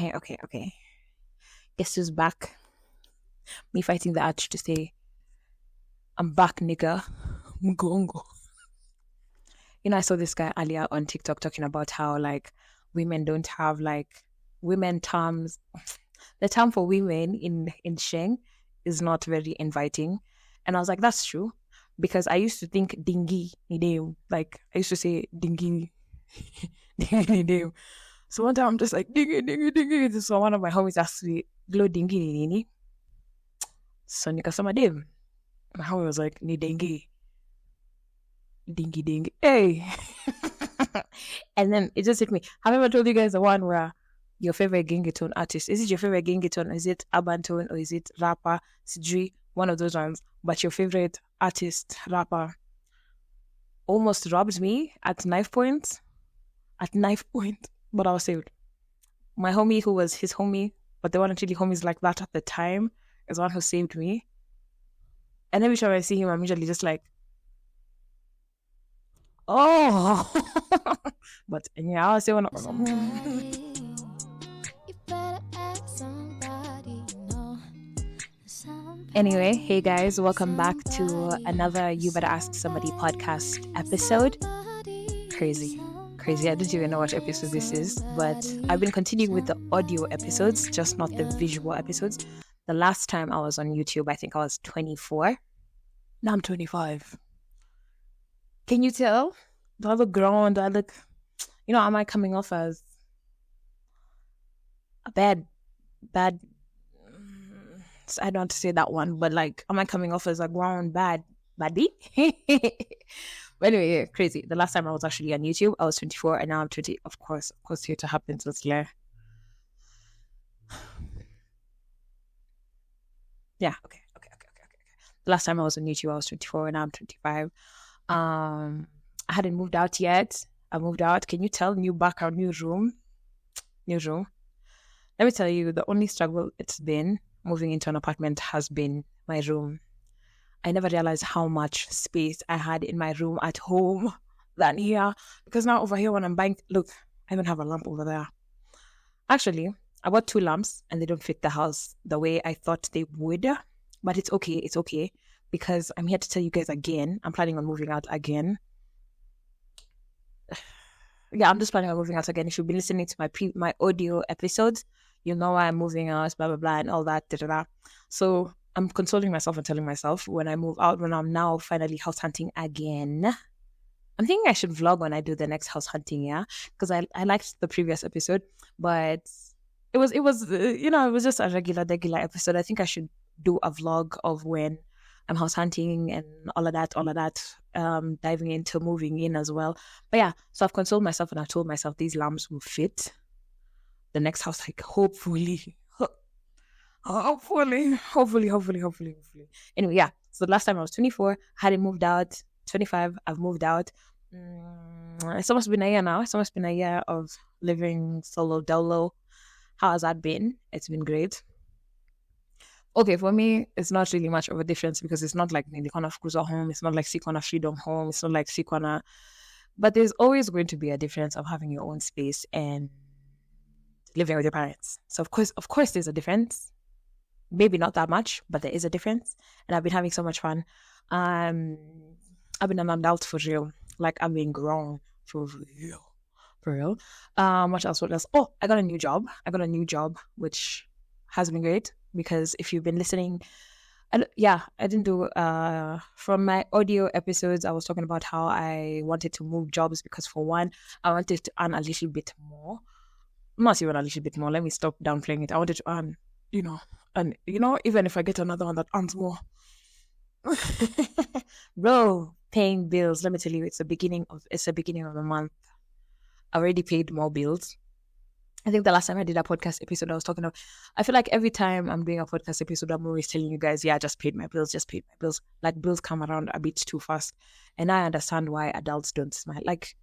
Okay. Guess who's back? Me fighting the urge to say, I'm back, nigga. Mgongo. I saw this guy earlier on TikTok talking about how, like, women don't have, like, women terms. The term for women in Sheng is not very inviting. And I was like, that's true. Because I used to think dingy ni dem. Like, I used to say dingy, dingy ni dem. So one time I'm just like, dingy, dingy, dingy. So one of my homies asked me, glow dingy ni nini? So nikasema dem. My homie was like, ni dingy. Dingy, dingy. Hey. And then it just hit me. Have I ever told you guys the one where your favorite Gengetone artist? Is it your favorite Gengetone? Is it urban tone or is it rapper? Sijui, one of those ones. But your favorite artist, rapper, almost robbed me at knife point. At knife point. But I was saved. My homie, who was his homie, but they weren't really homies like that at the time, is the one who saved me. And every time I see him, I'm usually just like, oh. But yeah, I'll say one. Anyway, hey guys, welcome back to another You Better Ask Somebody podcast episode. Crazy. I don't even know what episode this is, but I've been continuing with the audio episodes, just not the visual episodes. The last time I was on YouTube, I think I was 24. Now I'm 25. Can you tell? Do I look grown? Do I look, am I coming off as a bad, I don't want to say that one, but like, am I coming off as a grown baddie? But anyway, yeah, crazy. The last time I was actually on YouTube, I was 24 and now I'm 20. Of course, theater happens. It's clear. Yeah, okay. The last time I was on YouTube, I was 24 and now I'm 25. I hadn't moved out yet. I moved out. Can you tell? New background, new room. Let me tell you, the only struggle it's been moving into an apartment has been my room. I never realized how much space I had in my room at home than here. Because now over here when I'm buying, look, I even have a lamp over there. Actually, I bought 2 lamps and they don't fit the house the way I thought they would. But it's okay. Because I'm here to tell you guys again, I'm planning on moving out again. Yeah, I'm just planning on moving out again. If you've been listening to my audio episodes, you know why I'm moving out, blah, blah, blah, and all that. So I'm consoling myself and telling myself when I move out, when I'm now finally house hunting again. I'm thinking I should vlog when I do the next house hunting, yeah? Because I liked the previous episode, but it was just a regular episode. I think I should do a vlog of when I'm house hunting and all of that, diving into moving in as well. But yeah, so I've consoled myself and I've told myself these lamps will fit the next house, like hopefully. Hopefully. Anyway, yeah. So the last time I was 24, I hadn't moved out. 25, I've moved out. It's almost been a year now. It's almost been a year of living solo dolo. How has that been? It's been great. Okay, for me, it's not really much of a difference because it's not like Nilikona Fukuza home. It's not like Sikwana Freedom home. It's not like Sikwana. But there's always going to be a difference of having your own space and living with your parents. So of course there's a difference. Maybe not that much, but there is a difference. And I've been having so much fun. I've been an adult for real. Like I've been grown for real. What else? Oh, I got a new job, which has been great because if you've been listening, I didn't do from my audio episodes, I was talking about how I wanted to move jobs because for one, I wanted to earn a little bit more. Not even a little bit more. Let me stop downplaying it. I wanted to earn, even if I get another one that earns more. Bro, paying bills. Let me tell you, it's the beginning of the month. I already paid more bills. I think the last time I did a podcast episode, I feel like every time I'm doing a podcast episode, I'm always telling you guys, yeah, just paid my bills. Like bills come around a bit too fast. And I understand why adults don't smile. Like,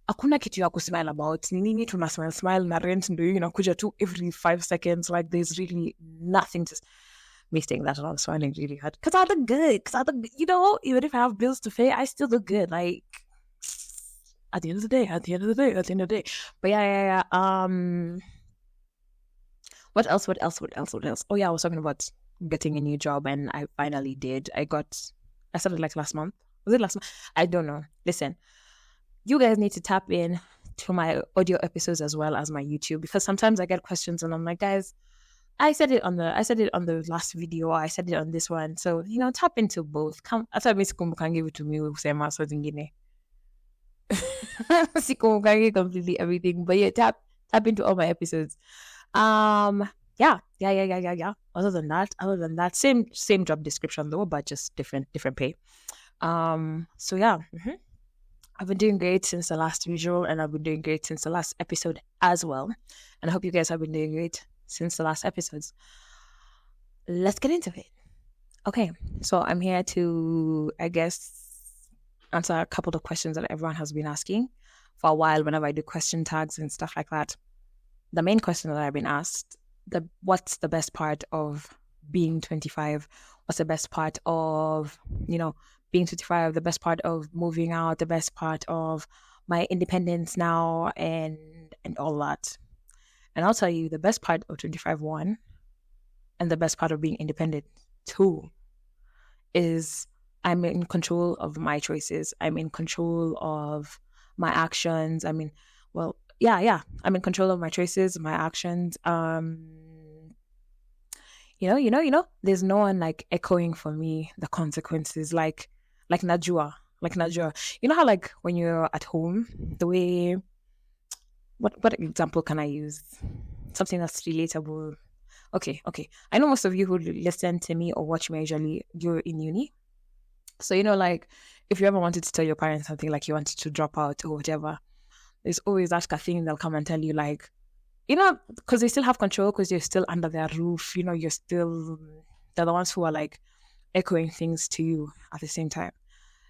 hakuna kitu ya kusmile about. Ni nini tuna smile na rent ndio inakuja tu every 5 seconds. Like there's really nothing to me saying that and I'm smiling really hard. Because I look good. Even if I have bills to pay, I still look good. Like at the end of the day. But yeah. What else? What else? What else? What else? Oh yeah, I was talking about getting a new job, and I finally did. I started like last month. Was it last month? I don't know. Listen, you guys need to tap in to my audio episodes as well as my YouTube, because sometimes I get questions and I'm like, guys, I said it on the last video, I said it on this one. So, tap into both. Come after me can give it to me with Sema so Guinea. Sikum can give completely everything. But yeah, tap into all my episodes. Yeah. Other than that, same job description though, but just different pay. So yeah. I've been doing great since the last visual, and I've been doing great since the last episode as well. And I hope you guys have been doing great since the last episodes. Let's get into it. Okay, so I'm here to, I guess, answer a couple of questions that everyone has been asking for a while whenever I do question tags and stuff like that. The main question that I've been asked, what's the best part of being 25? What's the best part of, being 25, the best part of moving out, the best part of my independence now, and all that. And I'll tell you, the best part of 25 1 and the best part of being independent 2 is I'm in control of my choices. I'm in control of my actions. I'm in control of my choices, my actions. There's no one like echoing for me the consequences, like Najwa. You know how like when you're at home, the way what example can I use? Something that's relatable. Okay. I know most of you who listen to me or watch me usually you're in uni. So like if you ever wanted to tell your parents something, like you wanted to drop out or whatever, there's always that thing they'll come and tell you, like, because they still have control, because you're still under their roof, they're the ones who are like echoing things to you at the same time.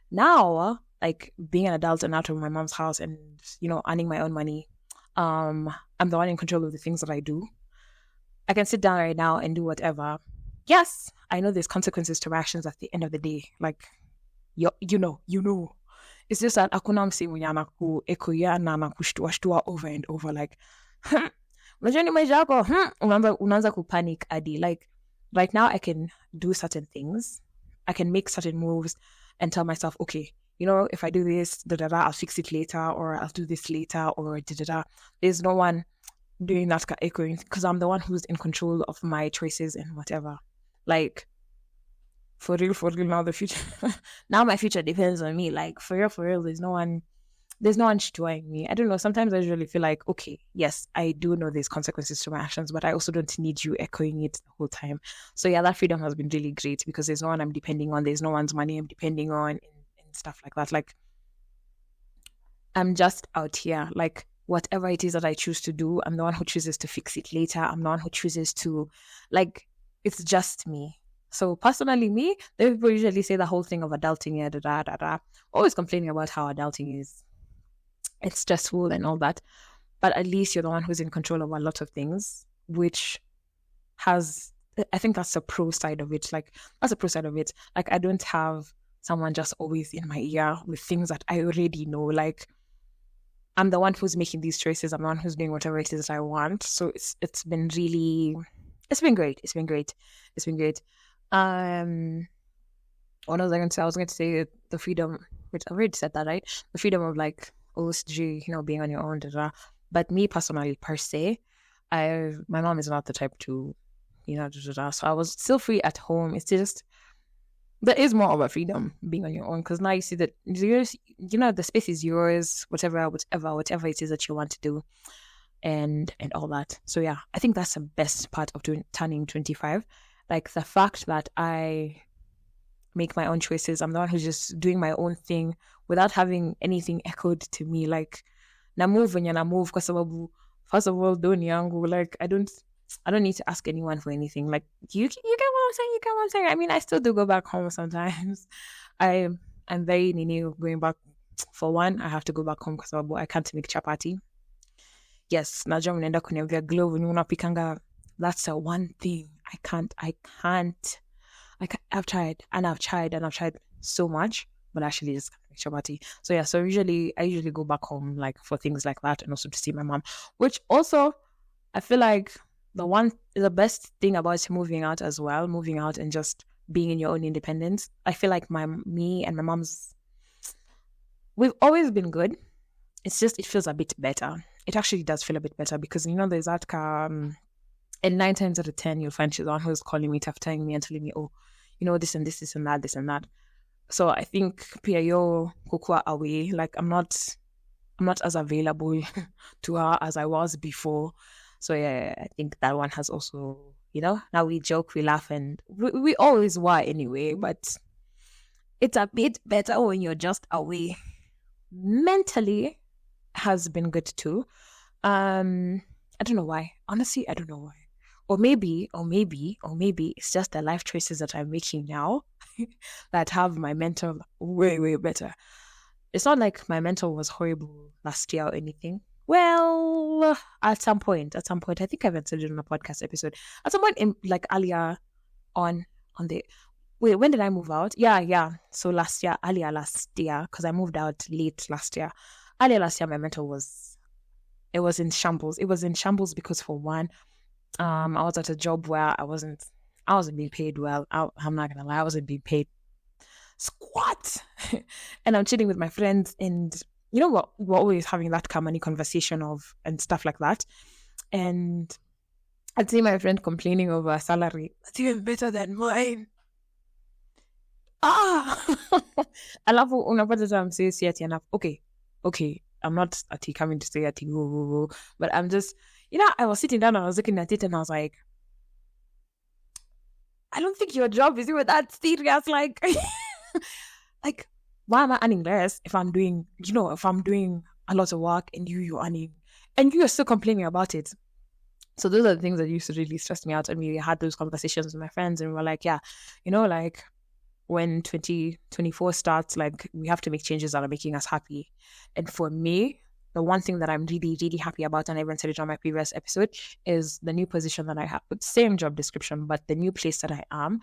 Now, like being an adult and out of my mom's house and, earning my own money, I'm the one in control of the things that I do. I can sit down right now and do whatever. Yes, I know there's consequences to my actions at the end of the day. Like, you know. It's just that hakuna msee mwenye anakuekoya na anakushtua over and over, like, unajua ni maisha yako, unaanza kupanic adi. Like, right now I can do certain things. I can make certain moves and tell myself, okay, if I do this, I'll fix it later, or I'll do this later, or da. There's no one doing that echoing, because I'm the one who's in control of my choices and whatever. Like, for real, now the future, now my future depends on me. Like, for real, there's no one showing me. I don't know. Sometimes I really feel like, okay, yes, I do know there's consequences to my actions, but I also don't need you echoing it the whole time. So yeah, that freedom has been really great, because there's no one I'm depending on. There's no one's money I'm depending on and stuff like that. Like, I'm just out here. Like, whatever it is that I choose to do, I'm the one who chooses to fix it later. I'm the one who chooses to, like, it's just me. So personally, me, the people usually say the whole thing of adulting, always complaining about how adulting is, it's stressful and all that. But at least you're the one who's in control of a lot of things, which I think that's a pro side of it. Like, that's a pro side of it. Like, I don't have someone just always in my ear with things that I already know. Like, I'm the one who's making these choices. I'm the one who's doing whatever it is I want. So it's been great. What was I going to say? I was going to say the freedom, which I already said that, right? The freedom of like OSG, being on your own, But me personally, per se, my mom is not the type to, So I was still free at home. It's just, there is more of a freedom being on your own, because now you see that the space is yours, whatever it is that you want to do, and all that. So yeah, I think that's the best part of turning 25. Like, the fact that I make my own choices. I'm the one who's just doing my own thing without having anything echoed to me. Like, na move when na move, kwa sababu first of all, doni yangu. Like, I don't need to ask anyone for anything. Like, you get what I'm saying. I mean, I still do go back home sometimes. I'm very new going back. For one, I have to go back home because I can't make chapati. Yes, najua mnaenda kuniambia glove when unapikanga. That's the one thing I can't. I've tried so much, but actually just can't make chapati. So yeah, I usually go back home like for things like that, and also to see my mom. Which also, I feel like the best thing about moving out as well, moving out and just being in your own independence. I feel like me and my mom's, we've always been good. It's just, it feels a bit better. It actually does feel a bit better because, there's that and 9 times out of 10, you'll find she's the one who's calling me, telling me and telling me, oh, this and this and that, this and that. So I think Piayo Kukua away, like I'm not as available to her as I was before. So yeah, I think that one has also, now we joke, we laugh, and we always were anyway, but it's a bit better when you're just away. Mentally has been good too. I don't know why. Honestly, I don't know why. Or maybe it's just the life choices that I'm making now that have my mental way, way better. It's not like my mental was horrible last year or anything. Well, at some point, I think I've said it on a podcast episode. At some point in like earlier on the wait, when did I move out? Yeah. So last year, because I moved out late last year. Earlier last year, my mental was in shambles. It was in shambles because for one, I was at a job where I wasn't being paid well. I'm not gonna lie, I wasn't being paid squat. And I'm chilling with my friends, and you know what, we're always having that money conversation and stuff like that. And I'd see my friend complaining over a salary that's even better than mine. Alafu unapata time say ati enough. Okay. I'm not ati coming to say ati woo, but I'm just, I was sitting down and I was looking at it and I was like, I don't think your job is even that serious. Like, like, why am I earning less if I'm doing a lot of work and you're earning, and you're still complaining about it? So those are the things that used to really stress me out. And we had those conversations with my friends and we were like, yeah, like when 2024 starts, like we have to make changes that are making us happy. And for me, the one thing that I'm really, really happy about, and I even said it on my previous episode, is the new position that I have. Same job description, but the new place that I'm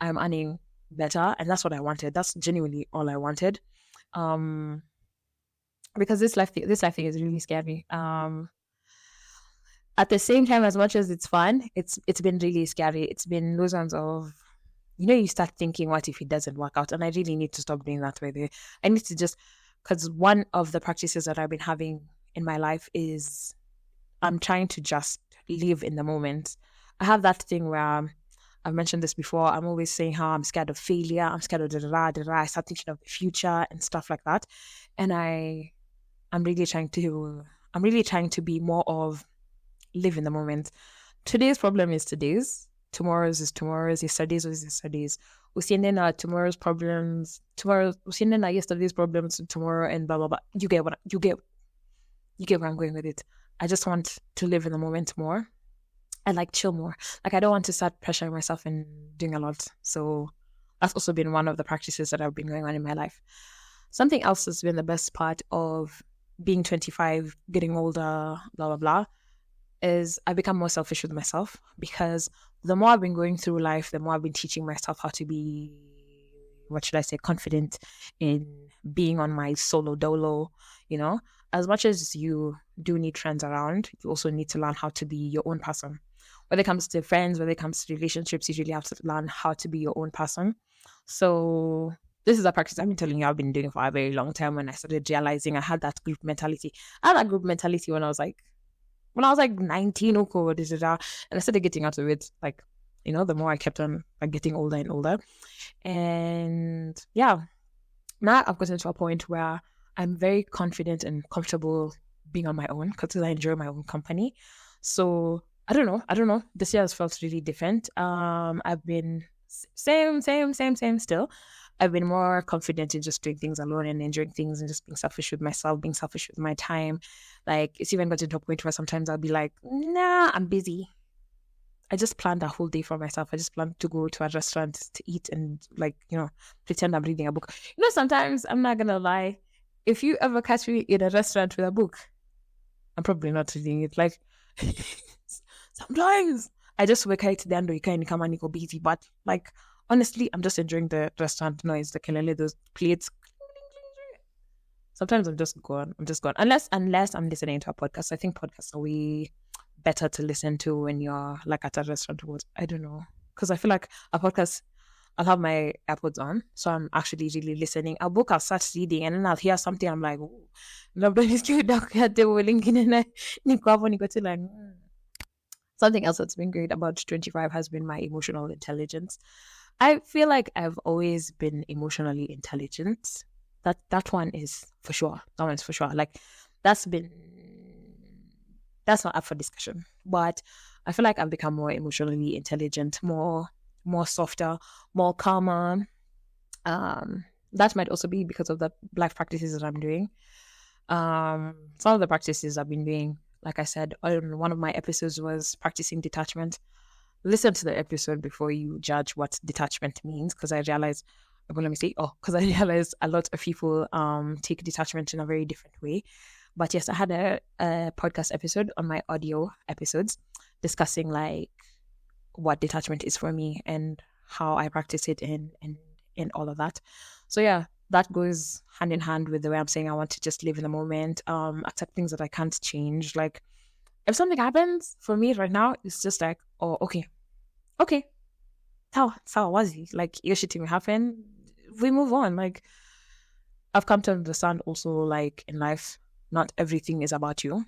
earning better. And that's what I wanted. That's genuinely all I wanted. Because this life thing is really scary. At the same time, as much as it's fun, it's been really scary. It's been those ones of, you start thinking, what if it doesn't work out? And I really need to stop doing that. I need to just, because one of the practices that I've been having in my life is I'm trying to just live in the moment. I have that thing where I've mentioned this before. I'm always saying how I'm scared of failure. I'm scared of da-da-da. I start thinking of the future and stuff like that. And I'm really trying to be more of live in the moment. Today's problem is today's. Tomorrow's is tomorrow's. Yesterday's is yesterday's. Usiende tomorrow's problems. Usiende yesterday's problems tomorrow, and blah blah blah. You get where I'm going with it. I just want to live in the moment more. I like chill more. Like I don't want to start pressuring myself and doing a lot. So that's also been one of the practices that have been going on in my life. Something else that's been the best part of being 25, getting older, blah blah blah, is I become more selfish with myself, because the more I've been going through life, the more I've been teaching myself how to be, confident in being on my solo dolo. As much as you do need friends around, you also need to learn how to be your own person. When it comes to friends, when it comes to relationships, you really have to learn how to be your own person. So this is a practice I've been telling you I've been doing for a very long time. When I started realizing I had that group mentality. I had that group mentality when I was like 19, and I started getting out of it, the more I kept on getting older and older. And yeah, now I've gotten to a point where I'm very confident and comfortable being on my own, because I enjoy my own company. So I don't know. This year has felt really different. I've been same still. I've been more confident in just doing things alone and enjoying things and just being selfish with myself, being selfish with my time. Like, it's even gotten to a point where sometimes I'll be like, nah, I'm busy. I just planned a whole day for myself. I just planned to go to a restaurant to eat and pretend I'm reading a book. Sometimes, I'm not going to lie, if you ever catch me in a restaurant with a book, I'm probably not reading it. Sometimes I just wake up to the end of the come and go busy, but honestly, I'm just enjoying the restaurant noise, the kelele, those plates. Sometimes I'm just gone. Unless I'm listening to a podcast. I think podcasts are way better to listen to when you're like at a restaurant. I don't know, because I feel like a podcast, I'll have my AirPods on, so I'm actually really listening. A book, I'll start reading, and then I'll hear something. I'm like, "Ooh, labda nisikie demo lingine na niko hapo niko tu like." Something else that's been great about 25 has been my emotional intelligence. I feel like I've always been emotionally intelligent. That one is for sure. That one's for sure. Like that's been that's not up for discussion. But I feel like I've become more emotionally intelligent, more softer, more calmer. That might also be because of the life practices that I'm doing. Some of the practices I've been doing, like I said, on one of my episodes was practicing detachment. Listen to the episode before you judge what detachment means, because I realized, well, let me say, because I realized a lot of people take detachment in a very different way. But yes, I had a podcast episode on my audio episodes discussing like what detachment is for me and how I practice it and all of that. So yeah, that goes hand in hand with the way I'm saying I want to just live in the moment, accept things that I can't change. Like if something happens for me right now, it's just like, oh, okay, how was it? Like your shit will happen. We move on. Like I've come to understand also, like in life, not everything is about you.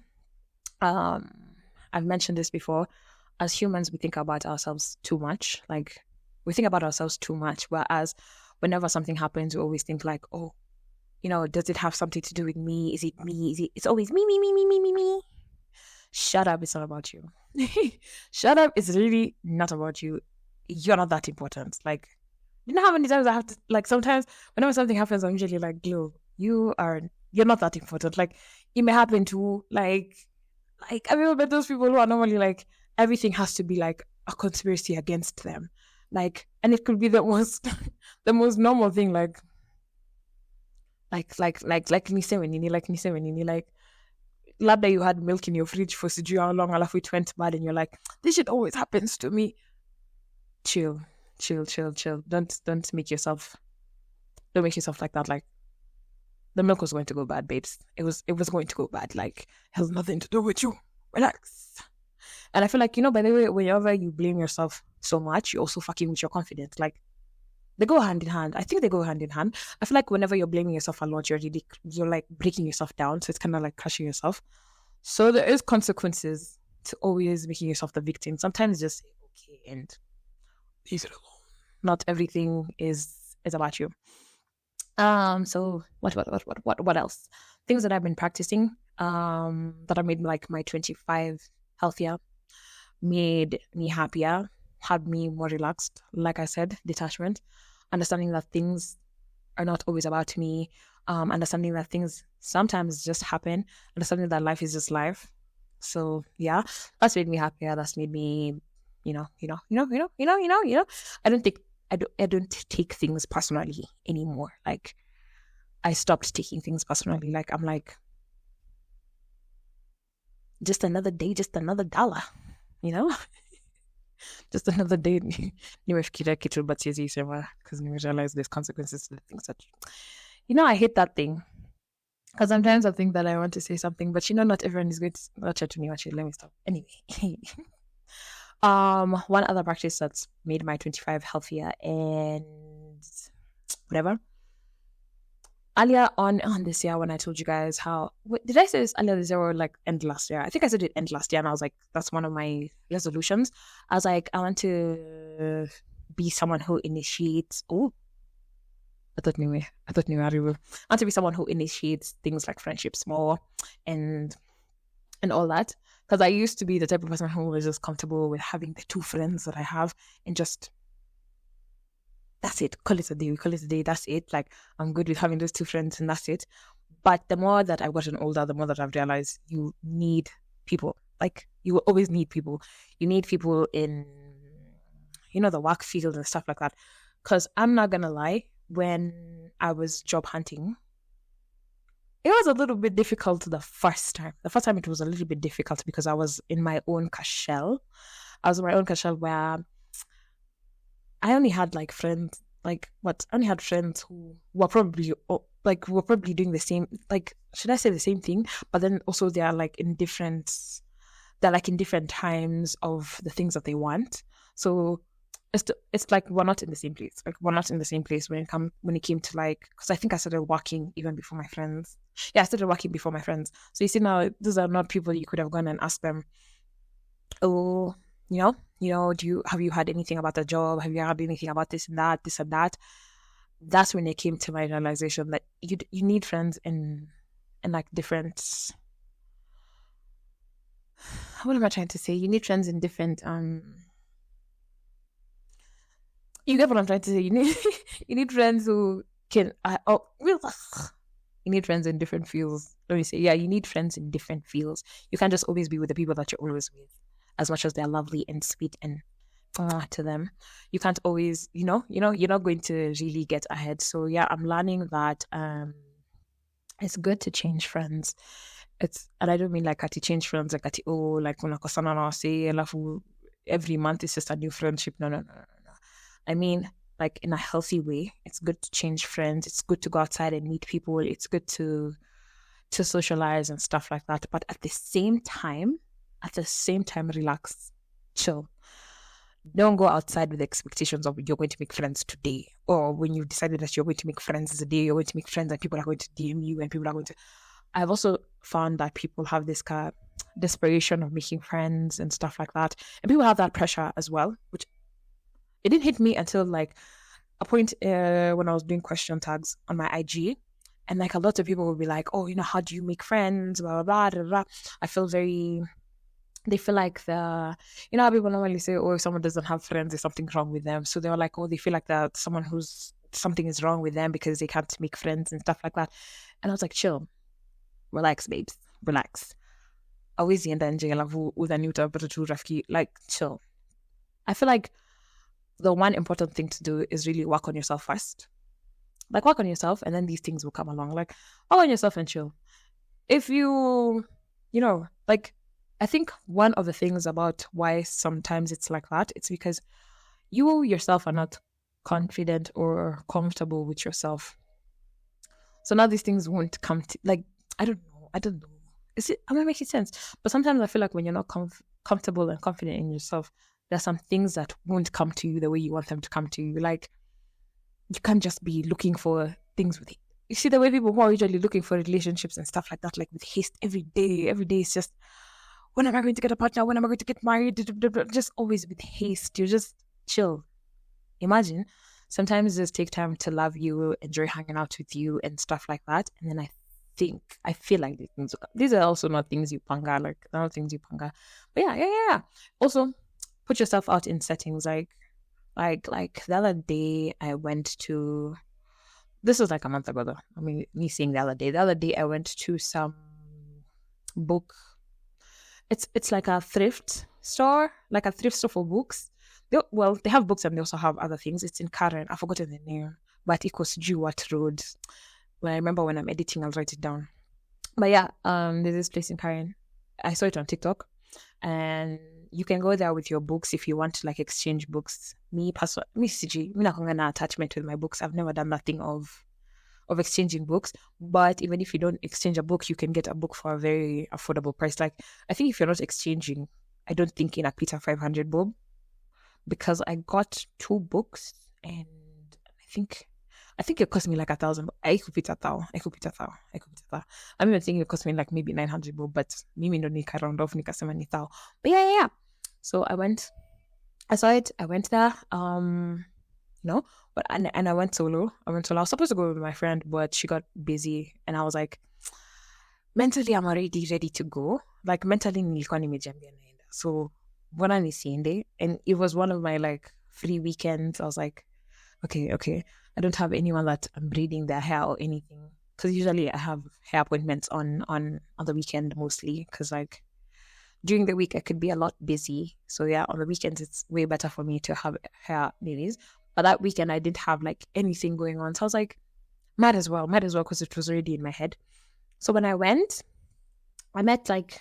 I've mentioned this before. As humans, we think about ourselves too much. Like we think about ourselves too much. Whereas whenever something happens, we always think like, oh, does it have something to do with me? Is it me? It's always me. Shut up. It's not about you. Shut up. It's really not about you. You're not that important. Like, you know how many times I have to, like, sometimes whenever something happens, I'm usually like, Glo, you're not that important. Like, it may happen to, like, I remember those people who are normally like, everything has to be like a conspiracy against them. Like, and it could be the most, the most normal thing, like nise wenini, like, lab that you had milk in your fridge for sijui how long, alafu it went bad, and you're like, this shit always happens to me. Chill. Don't make yourself like that. Like the milk was going to go bad, babes. It was going to go bad. Like it has nothing to do with you. Relax. And I feel like, by the way, whenever you blame yourself so much, you're also fucking with your confidence. Like they go hand in hand. I think they go hand in hand. I feel like whenever you're blaming yourself a lot, you're like breaking yourself down. So it's kind of like crushing yourself. So there is consequences to always making yourself the victim. Sometimes just say okay and leave it alone. Not everything is about you. So what else? Things that I've been practicing that have made like my 25 healthier, made me happier, had me more relaxed. Like I said, detachment, understanding that things are not always about me, understanding that things sometimes just happen, understanding that life is just life. So yeah, that's made me happier. That's made me, I don't take things personally anymore. Like I stopped taking things personally. Like I'm like, just another day, just another dollar, just another day. Nimefikiria kitu but siwezi sema because realize there's consequences to the things that I hate that thing. Because sometimes I think that I want to say something, but not everyone is going to watch it to me. Let me stop. Anyway. One other practice that's made my 25 healthier and whatever. Earlier on this year, when I told you guys how, did I say this earlier this year or like end last year? I think I said it end last year, and I was like, that's one of my resolutions. I was like, I want to be someone who initiates. Oh, I thought new. I want to be someone who initiates things like friendships more, and all that. Because I used to be the type of person who was just comfortable with having the two friends that I have and just, that's it. Call it a day. We call it a day. That's it. Like, I'm good with having those two friends and that's it. But the more that I've gotten older, the more that I've realized you need people. Like, you will always need people. You need people in, the work field and stuff like that. Because I'm not going to lie, when I was job hunting, it was a little bit difficult the first time. The first time it was a little bit difficult because I was in my own cashel. I was in my own cashel where I only had like friends, I only had friends who were probably doing the same, like, should I say the same thing? But then also they are like in different they're like in different times of the things that they want. So it's like we're not in the same place. Like we're not in the same place when it came to like, because I think I started working even before my friends. Yeah, I started working before my friends. So you see now, these are not people you could have gone and asked them, oh, do you have you had anything about the job? Have you had anything about this and that, this and that? That's when it came to my realization that you need friends in like different. What am I trying to say? You need friends in different you get what I'm trying to say. You need you need friends who can you need friends in different fields. Let me say, yeah, you need friends in different fields. You can't just always be with the people that you're always with, as much as they're lovely and sweet and to them. You can't always, you're not going to really get ahead. So yeah, I'm learning that it's good to change friends. And I don't mean like to change friends like like when I say every month it's just a new friendship. No. I mean, like in a healthy way. It's good to change friends. It's good to go outside and meet people. It's good to socialize and stuff like that. But at the same time, relax, chill. Don't go outside with expectations of you're going to make friends today, or when you've decided that you're going to make friends today, you're going to make friends and people are going to DM you and people are going to. I've also found that people have this kind of desperation of making friends and stuff like that, and people have that pressure as well, which it didn't hit me until like a point when I was doing question tags on my IG. And like a lot of people will be like, oh, how do you make friends? Blah, blah, blah, blah, blah. They feel like how people normally say, oh, if someone doesn't have friends, there's something wrong with them. So they're like, oh, they feel like that someone who's something is wrong with them because they can't make friends and stuff like that. And I was like, chill, relax, babes, relax. Always the end with a new like chill. I feel like the one important thing to do is really work on yourself first. Like work on yourself and then these things will come along. Like work on yourself and chill. If like I think one of the things about why sometimes it's like that, it's because you yourself are not confident or comfortable with yourself. So now these things won't come to like I don't know. Am I making sense? But sometimes I feel like when you're not comfortable and confident in yourself, there's some things that won't come to you the way you want them to come to you. Like you can't just be looking for things with it. You see the way people who are usually looking for relationships and stuff like that, like with haste every day. Every day is just, when am I going to get a partner? When am I going to get married? Just always with haste. You just chill. Imagine. Sometimes just take time to love you, enjoy hanging out with you and stuff like that. And then I feel like these are also not things you panga, like they're not things you panga. But yeah. Also, put yourself out in settings like the other day I went to, this was like a month ago though. I mean, me seeing the other day I went to some book. It's like a thrift store for books. They have books and they also have other things. It's in Karen. I've forgotten the name, but it was due what road. Well, I remember when I'm editing, I'll write it down. But yeah, there's this place in Karen. I saw it on TikTok, and you can go there with your books if you want to like exchange books. Me CG, me not attachment with my books. I've never done that thing of exchanging books. But even if you don't exchange a book, you can get a book for a very affordable price. Like I think if you're not exchanging, I don't think in a Peter 500 bob, because I got 2 books and I think it cost me like 1,000. I could put a thou. I'm even thinking it cost me like maybe 900 bob, but mimi no nika round off nika sema ni thou. But yeah. So I saw it, I went there, but and I went solo. I was supposed to go with my friend, but she got busy and I was like, mentally I'm already ready to go. Like mentally nilikuwa nimejambia naenda. So mbona nisiende? And it was one of my like free weekends. I was like, okay. I don't have anyone that I'm braiding their hair or anything, because usually I have hair appointments on the weekend mostly, because like during the week I could be a lot busy. So yeah, on the weekends it's way better for me to have hair days. But that weekend I didn't have like anything going on, so I was like, might as well, because it was already in my head. So when I went, I met like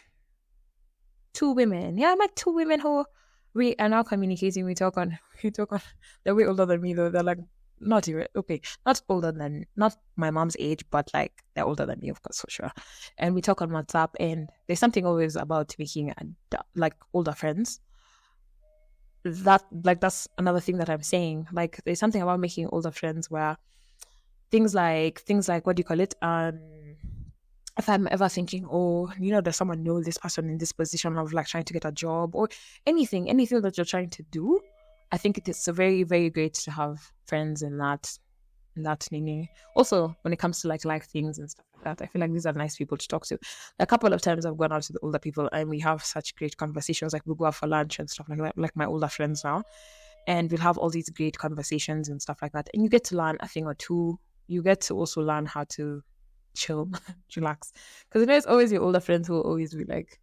2 women. Yeah, I met 2 women who we are now communicating. We talk on. They're way older than me though. They're like not even okay, not older than not my mom's age, but like they're older than me, of course, for sure. And we talk on WhatsApp, and there's something always about making like older friends. That's another thing that I'm saying. Like there's something about making older friends where things like what do you call it? If I'm ever thinking, oh, there's someone know this person in this position of like trying to get a job or anything that you're trying to do, I think it is so very, very great to have friends in that nini. Also, when it comes to like life things and stuff like that, I feel like these are nice people to talk to. A couple of times I've gone out with the older people and we have such great conversations. Like we'll go out for lunch and stuff like that, like my older friends now, and we'll have all these great conversations and stuff like that. And you get to learn a thing or two. You get to also learn how to chill, relax. Because it's always your older friends who will always be like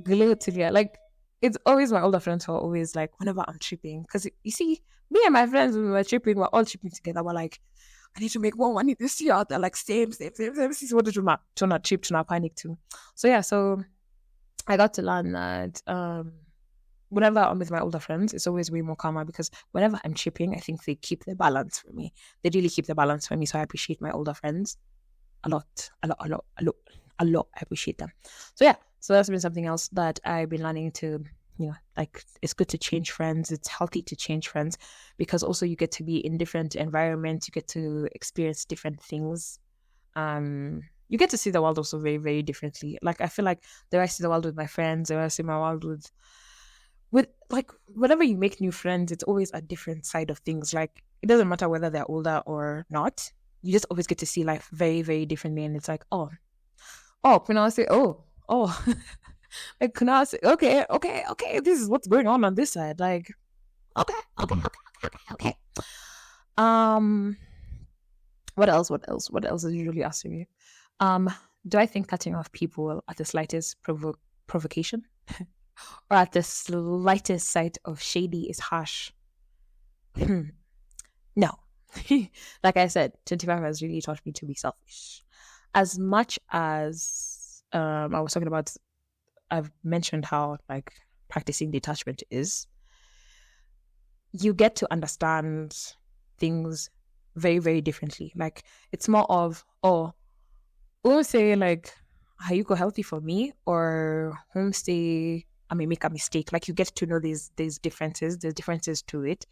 glued to you. Like it's always my older friends who are always like, whenever I'm tripping, because you see, me and my friends when we were tripping, we're all tripping together. We're like, I need to make more money this year. They're like, same. This is what to not trip, to not panic too. So yeah, so I got to learn that whenever I'm with my older friends, it's always way more calmer because whenever I'm tripping, I think they keep the balance for me. They really keep the balance for me. So I appreciate my older friends a lot, a lot, a lot, a lot, a lot. I appreciate them. So yeah, so that's been something else that I've been learning to, like it's good to change friends. It's healthy to change friends because also you get to be in different environments. You get to experience different things. You get to see the world also very, very differently. Like I feel like the way I see the world with my friends, the way I see my world with like whenever you make new friends, it's always a different side of things. Like it doesn't matter whether they're older or not. You just always get to see life very, very differently. And it's like, can I say, oh, like, can I say, okay, this is what's going on this side. Like, okay. Um, what else is usually asking you? Do I think cutting off people at the slightest provocation or at the slightest sight of shady is harsh? No. Like I said, 25 has really taught me to be selfish. As much as I was talking about, I've mentioned how like practicing detachment is, you get to understand things very, very differently. Like it's more of, we'll say like, are you go healthy for me or homestay? I may make a mistake. Like you get to know these differences. There's differences to it.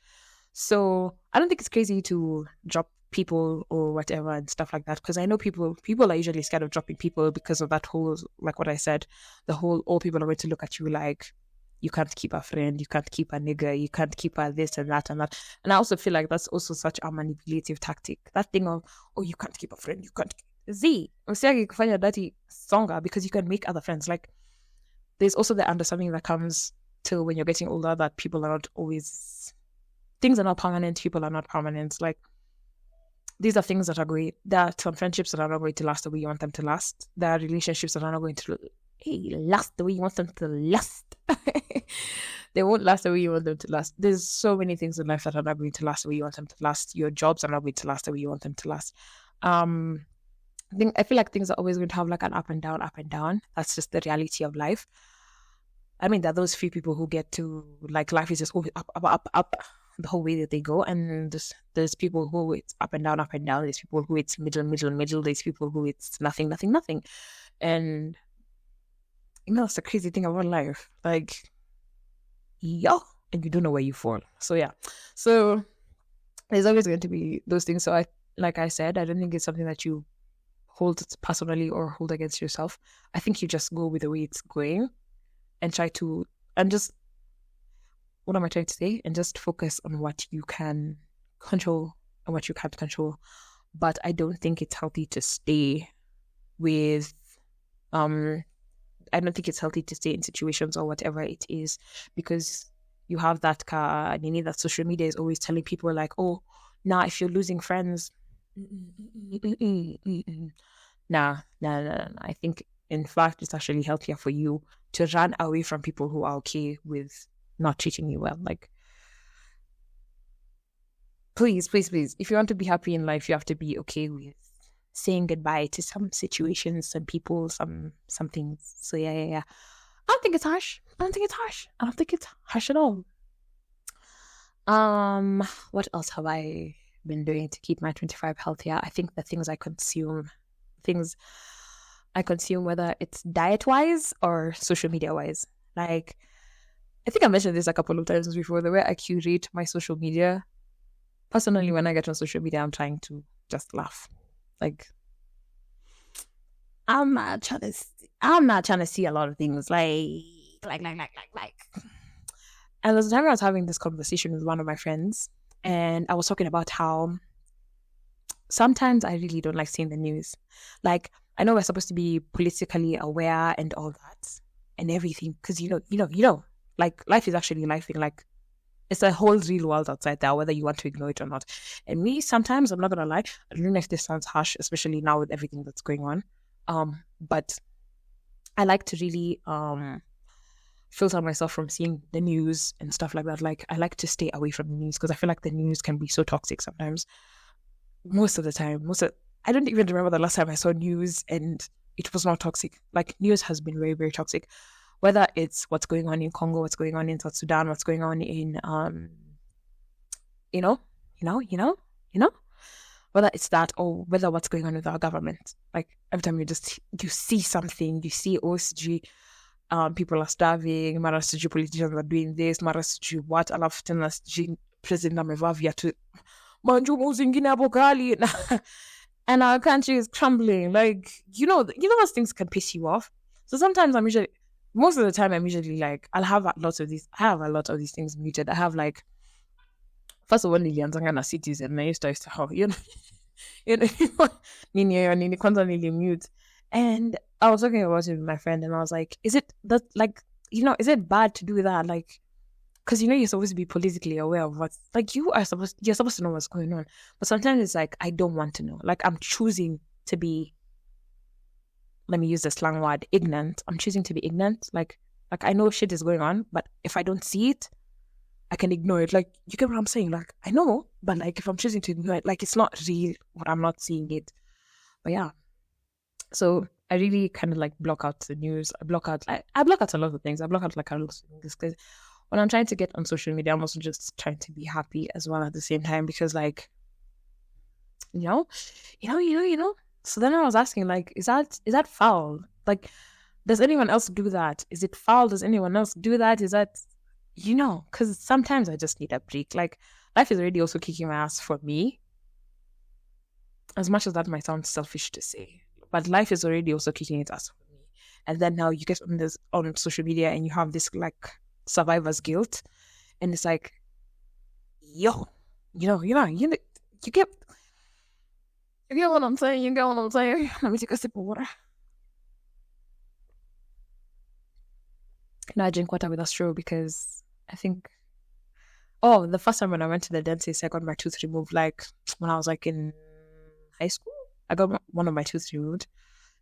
So I don't think it's crazy to drop people or whatever and stuff like that because I know people are usually scared of dropping people because of that whole, like what I said, the whole, all people are going to look at you like you can't keep a friend, you can't keep a nigga, you can't keep a this and that and that. And I also feel like that's also such a manipulative tactic. That thing of, you can't keep a friend, you can't. I'm saying you can find your dirty stronger because you can make other friends. Like there's also the understanding that comes to when you're getting older that people are not always, things are not permanent, people are not permanent. Like these are things that are great. There are some friendships that are not going to last the way you want them to last. There are relationships that are not going to last the way you want them to last. They won't last the way you want them to last. There's so many things in life that are not going to last the way you want them to last. Your jobs are not going to last the way you want them to last. I feel like things are always going to have like an up and down, up and down. That's just the reality of life. I mean, there are those few people who get to like life is just always up, up, up, up the whole way that they go, and there's people who it's up and down, up and down. There's people who it's middle, middle, middle. There's people who it's nothing, nothing, nothing. And that's the crazy thing about life. Like, and you don't know where you fall. So yeah, so there's always going to be those things. So like I said, I don't think it's something that you hold personally or hold against yourself. I think you just go with the way it's going and try to, and just, what am I trying to say? And just focus on what you can control and what you can't control. But I don't think it's healthy to stay with, I don't think it's healthy to stay in situations or whatever it is because you have that car and you need that social media is always telling people like, if you're losing friends, nah. I think in fact it's actually healthier for you to run away from people who are okay with not treating you well. Like, please, if you want to be happy in life, you have to be okay with saying goodbye to some situations, some people, some things. So yeah. I don't think it's harsh. I don't think it's harsh at all. What else have I been doing to keep my 25 healthier. I think the things I consume, whether it's diet wise or social media wise. Like, I think I mentioned this a couple of times before. The way I curate my social media, personally, when I get on social media, I'm trying to just laugh. Like, I'm not trying to. I'm not trying to see a lot of things. Like. And there was a time I was having this conversation with one of my friends, and I was talking about how sometimes I really don't like seeing the news. Like, I know we're supposed to be politically aware and all that and everything, because like life is actually life. Like, it's a whole real world outside there, whether you want to ignore it or not. And me, sometimes, I'm not gonna lie, I don't know if this sounds harsh, especially now with everything that's going on. But I like to really filter myself from seeing the news and stuff like that. Like, I like to stay away from the news because I feel like the news can be so toxic sometimes. Most of the time, I don't even remember the last time I saw news and it was not toxic. Like, news has been very, very toxic. Whether it's what's going on in Congo, what's going on in South Sudan, what's going on in you know, whether it's that or whether what's going on with our government. Like, every time you see something, you see OSG, people are starving, mara sijui politicians are doing this, mara sijui what, alafu tena sijui president amevaa viatu manjumu zingine hapo kali and our country is crumbling. Like, those things can piss you off. So sometimes most of the time I'm usually like, I have a lot of these things muted. I have like, first of all, nilianzanga na Citizen and I used to have, nini kwanza nilimute. And I was talking about it with my friend and I was like, is it that, like, is it bad to do that? Like, because you're supposed to be politically aware of what's, like, you're supposed to know what's going on. But sometimes it's like, I don't want to know. Like, I'm choosing to be, let me use the slang word, ignorant. I'm choosing to be ignorant. Like I know shit is going on, but if I don't see it, I can ignore it. Like, you get what I'm saying? Like, I know, but like, if I'm choosing to ignore it, like, it's not real, but I'm not seeing it. But yeah. So I really kind of like block out the news. I block out a lot of things. I block out like a lot of things because when I'm trying to get on social media, I'm also just trying to be happy as well at the same time because, like, So then I was asking, like, is that foul? Like, does anyone else do that? Is it foul? Does anyone else do that? Is that, because sometimes I just need a break. Like, life is already also kicking my ass for me. As much as that might sound selfish to say, but life is already also kicking its ass for me. And then now you get on social media and you have this like survivor's guilt, and it's like, you get what I'm saying. You get what I'm saying. Let me take a sip of water. I drink water with a straw because I think, the first time when I went to the dentist, I got my tooth removed. Like, when I was like in high school, I got one of my teeth removed.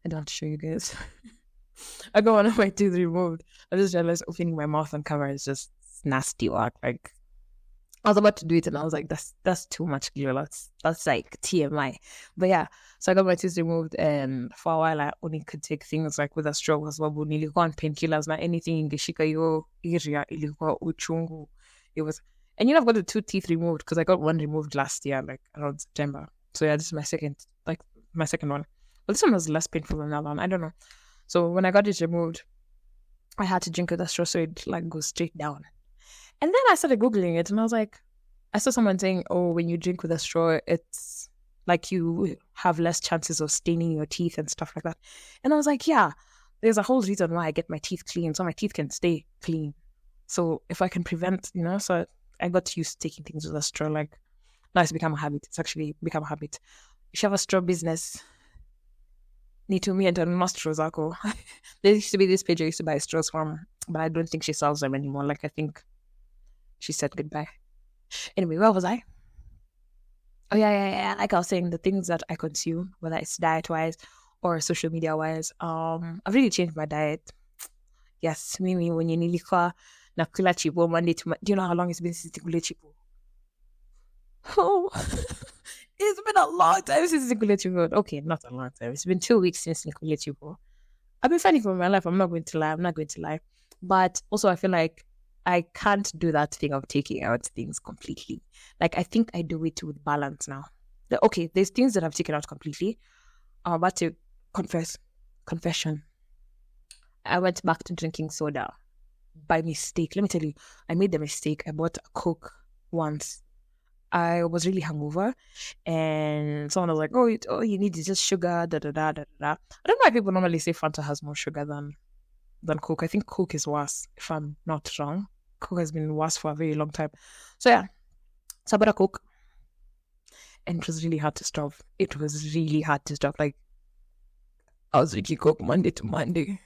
I don't want to show you guys. I got one of my teeth removed. I just realized opening my mouth on camera is just nasty work. Like, I was about to do it and I was like, that's too much glue. That's like TMI. But yeah, so I got my teeth removed and for a while I only could take things like with a straw kwa sababu nilikuwa on painkillers na anything ingeshika yo area ilikuwa uchungu. It was, and I've got the 2 teeth removed because I got one removed last year, like around September. So yeah, this is my second one. But this one was less painful than that one. I don't know. So when I got it removed, I had to drink with a straw so it like goes straight down. And then I started Googling it and I was like, I saw someone saying, when you drink with a straw, it's like you have less chances of staining your teeth and stuff like that. And I was like, yeah, there's a whole reason why I get my teeth clean, so my teeth can stay clean. So if I can prevent, so I got used to taking things with a straw. Like, now it's become a habit. It's actually become a habit. If you have a straw business, need to me and nostrils zako. There used to be this page I used to buy straws from, but I don't think she sells them anymore. Like, I think she said goodbye. Anyway, where was I? Oh yeah. Like I was saying, the things that I consume, whether it's diet wise or social media wise, I've really changed my diet. Yes, mimi when you nilikuwa nakula chipo Monday to do you know how long it's been since nikula chipo? Oh, it's been a long time since nikula chipo. Okay, not a long time. It's been 2 weeks since nikula chipo. I've been fighting for my life. I'm not going to lie. But also I feel like I can't do that thing of taking out things completely. Like I think I do it with balance now. Okay, there's things that I've taken out completely. I'm about to confess. Confession. I went back to drinking soda by mistake. Let me tell you, I made the mistake. I bought a Coke once. I was really hungover, and someone was like, "Oh, all you need is just sugar." Da da da da da. I don't know why people normally say Fanta has more sugar than Coke. I think Coke is worse, if I'm not wrong. Coke has been worse for a very long time. So yeah, so I bought a Coke, and it was really hard to stop. It was really hard to stop. Like I was drinking Coke Monday to Monday,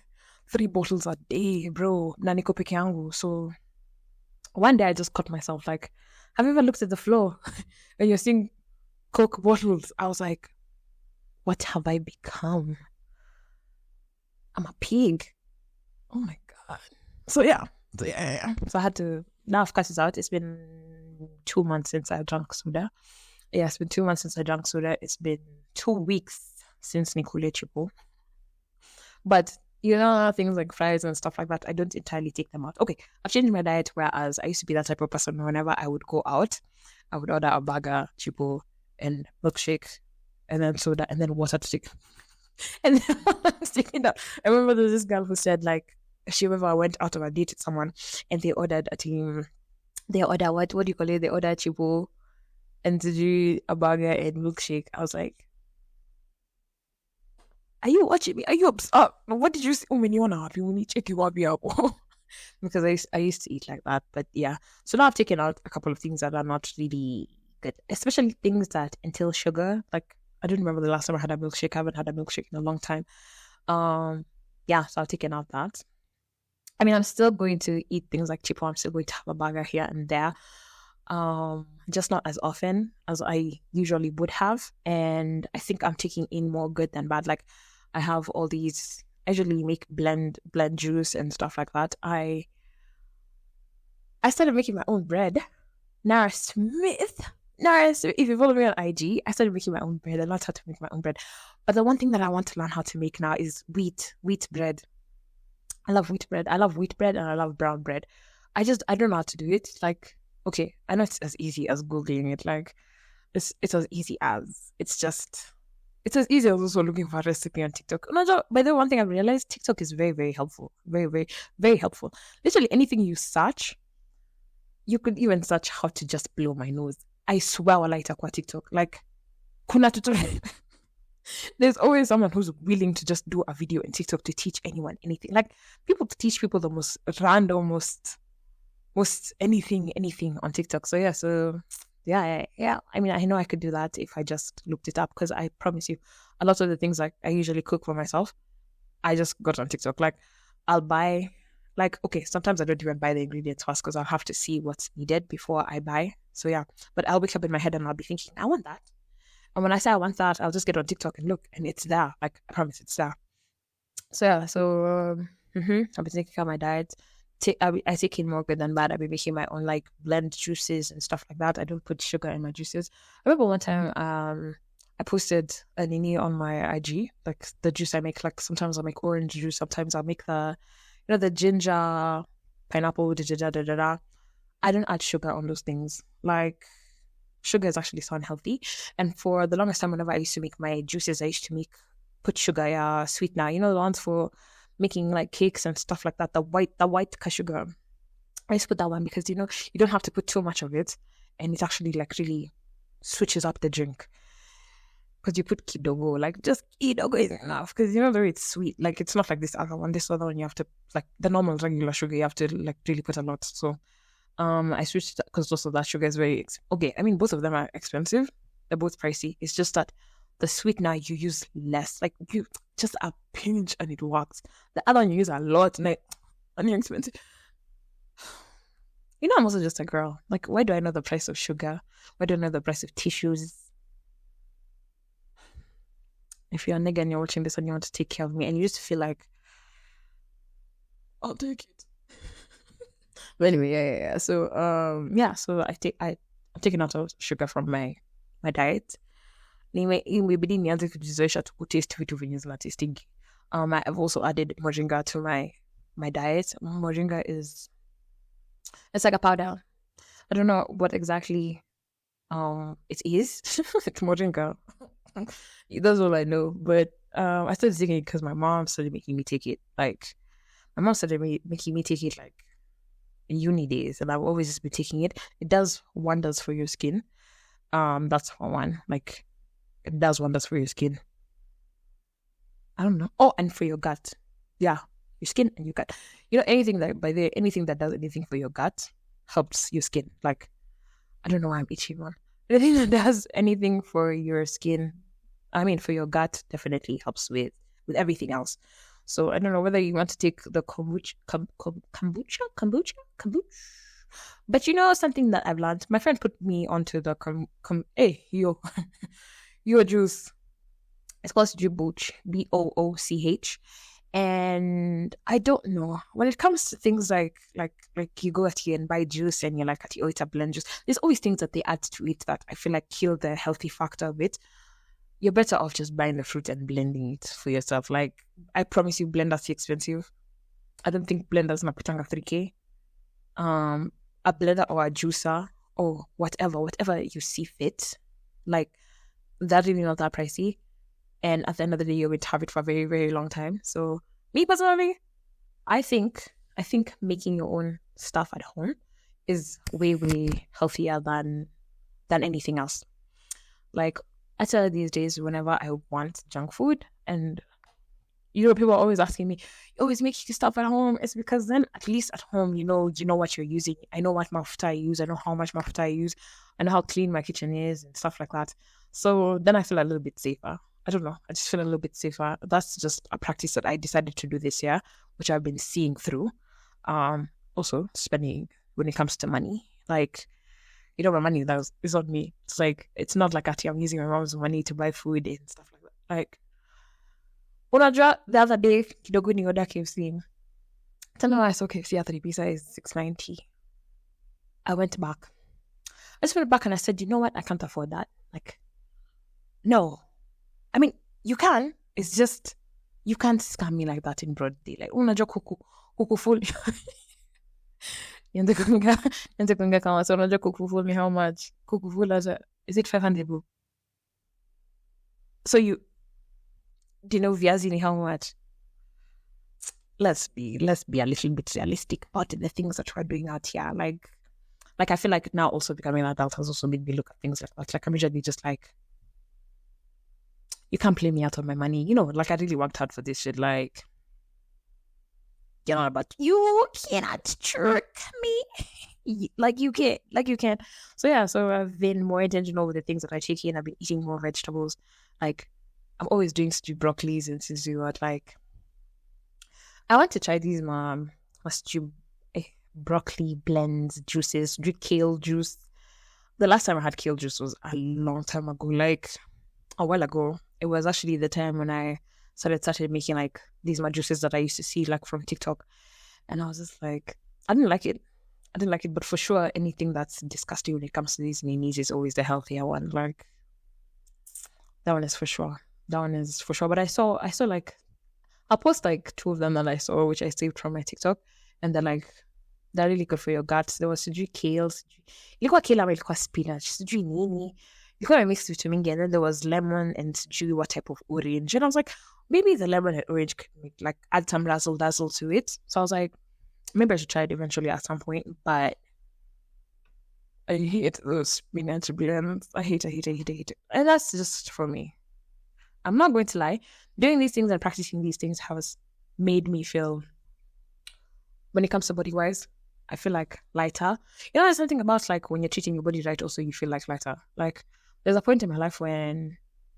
3 bottles a day, bro. Na niko peke yangu. So one day I just caught myself like, have you ever looked at the floor and you're seeing Coke bottles? I was like, what have I become? I'm a pig. Oh my god. So yeah. So I had to, now of course it's out. It's been 2 months since I drank soda. Yeah, it's been 2 months since I drank soda. It's been 2 weeks since Nicole Chipo. But you know, things like fries and stuff like that, I don't entirely take them out. Okay, I've changed my diet, whereas I used to be that type of person. Whenever I would go out, I would order a burger, chipo, and milkshake, and then soda, and then water to take. And then I was thinking that, I remember there was this girl who said, like, she ever went out on a date with someone, and they ordered what do you call it? They ordered chipo, and to do a burger and milkshake. I was like, are you watching me? Are you upset? What did you say? Oh, when you want to happy, when you check you up, because I used to eat like that. But yeah, so now I've taken out a couple of things that are not really good, especially things that entail sugar. Like I don't remember the last time I had a milkshake. I haven't had a milkshake in a long time. Yeah, so I've taken out that. I mean, I'm still going to eat things like chipo. I'm still going to have a burger here and there. Just not as often as I usually would have. And I think I'm taking in more good than bad. Like I have all these, I usually make blend juice and stuff like that. I started making my own bread. Nara Smith. If you follow me on IG, I started making my own bread. I learned how to make my own bread. But the one thing that I want to learn how to make now is wheat bread. I love wheat bread. I love wheat bread and I love brown bread. I don't know how to do it. Like, okay, I know it's as easy as Googling it. Like, it's as easy as, it's as easy as also looking for a recipe on TikTok. By the way, one thing I realized, TikTok is very, very helpful. Very, very, very helpful. Literally anything you search, you could even search how to just blow my nose. I swear I like TikTok. Like, kuna tutorial. There's always someone who's willing to just do a video in TikTok to teach anyone anything. Like, people to teach people the most random, most anything on TikTok. So yeah. I mean, I know I could do that if I just looked it up, because I promise you, a lot of the things like I usually cook for myself, I just got on TikTok. Like, I'll buy, like, okay, sometimes I don't even buy the ingredients first because I'll have to see what's needed before I buy. So yeah, but I'll wake up in my head and I'll be thinking, I want that. And when I say I want that, I'll just get on TikTok and look, and it's there. Like, I promise it's there. So yeah, I've been taking care of my diet. I take in more good than bad. I've been making my own like blend juices and stuff like that. I don't put sugar in my juices. I remember one time I posted a nini on my IG, like the juice I make. Like sometimes I'll make orange juice, sometimes I'll make the ginger, pineapple, I don't add sugar on those things. Like, sugar is actually so unhealthy. And for the longest time, whenever I used to make my juices, I used to put sugar, sweetener, the ones for making like cakes and stuff like that, the white sugar. I used to put that one because, you don't have to put too much of it, and it actually like really switches up the drink. Because you put kidogo, like just kidogo is enough, because the way it's sweet. Like, it's not like this other one. This other one, you have to, like the normal regular sugar, you have to like really put a lot. So I switched because also that sugar is very okay. I mean, both of them are expensive. They're both pricey. It's just that the sweetener you use less, like you just a pinch and it works. The other one you use a lot, and it's expensive. I'm also just a girl. Like, why do I know the price of sugar? Why do I know the price of tissues? If you're a nigga and you're watching this and you want to take care of me, and you just feel like, I'll take it. But anyway, yeah. So so I'm taking out of sugar from my diet. Imebidi nianze kujizoesha tu kutaste vitu venye zinatastingi. I've also added moringa to my diet. Moringa is It's like a powder. I don't know what exactly it is. It's moringa. That's all I know. But I started taking it because my mom started making me take it. Like my mom started making me take it like in uni days, and I've always just been taking it. It does wonders for your skin. That's one. Like it does wonders for your skin. I don't know. Oh, and for your gut. Yeah, your skin and your gut. You know, anything that anything that does anything for your gut helps your skin. Like I don't know why I'm itching one. Anything that does anything for your skin, I mean for your gut, definitely helps with everything else. So I don't know whether you want to take the kombucha. But you know something that I've learned. My friend put me onto the hey yo your juice. It's called Booch, Booch. And I don't know when it comes to things like you go at here and buy juice and you're like at oh it's a blend juice. There's always things that they add to it that I feel like kill the healthy factor of it. You're better off just buying the fruit and blending it for yourself. Like I promise you, blenders are expensive. I don't think blenders napitanga 3K. A blender or a juicer or whatever you see fit. Like that really not that pricey. And at the end of the day, you're going to have it for a very, very long time. So me personally, I think making your own stuff at home is way, way healthier than anything else. Like I tell these days, whenever I want junk food, and you know, people are always asking me, you always make stuff at home. It's because then at least at home, you know what you're using. I know what mafuta I use. I know how much mafuta I use. I know how clean my kitchen is and stuff like that. So then I feel a little bit safer. I don't know. I just feel a little bit safer. That's just a practice that I decided to do this year, which I've been seeing through. Also spending when it comes to money. Like, you know, my money that is on me. It's like it's not like actually I'm using my mom's money to buy food and stuff like that. Like unajua the other day kidogo ni order KFC. Tell me why I saw KFC at 3 pizza is $6.90. I went back. I just went back and I said, you know what? I can't afford that. Like, no. I mean, you can. It's just you can't scam me like that in broad daylight. Unajua kuku full. Nianze kuingia kama so unajua kuku full ni how much? Kuku full is it 500 bob? So do you know viazi ni how much? Let's be a little bit realistic about the things that we're doing out here. Like I feel like now also becoming an adult has also made me look at things like that. Like I'm usually just like, you can't play me out of my money. You know, like I really worked hard for this shit. Like, you know, but you cannot trick me. Like you can't. So yeah, so I've been more intentional with the things that I take in. I've been eating more vegetables. Like I'm always doing stew broccolis and stew what like. I want to try these stew broccoli blends, juices, drink kale juice. The last time I had kale juice was a long time ago, like a while ago. It was actually the time when I started making like these my juices that I used to see like from TikTok. And I was just like, I didn't like it. But for sure, anything that's disgusting when it comes to these memes is always the healthier one. Like that one is for sure. But I saw like I'll post like 2 of them that I saw, which I saved from my TikTok, and they're really good for your gut. There was sijui kale, ilikuwa kale ama ilikuwa spinach, sijui nini. Ilikuwa mixed with mingi, and then there was lemon and sijui what type of orange. And I was like, maybe the lemon and orange could like add some razzle dazzle to it. So I was like, maybe I should try it eventually at some point. But I hate those spinach blends. I hate it. And that's just for me. I'm not going to lie. Doing these things and practicing these things has made me feel, when it comes to body wise, I feel like lighter. You know, there's something about like when you're treating your body right, also you feel like lighter. Like there's a point in my life when,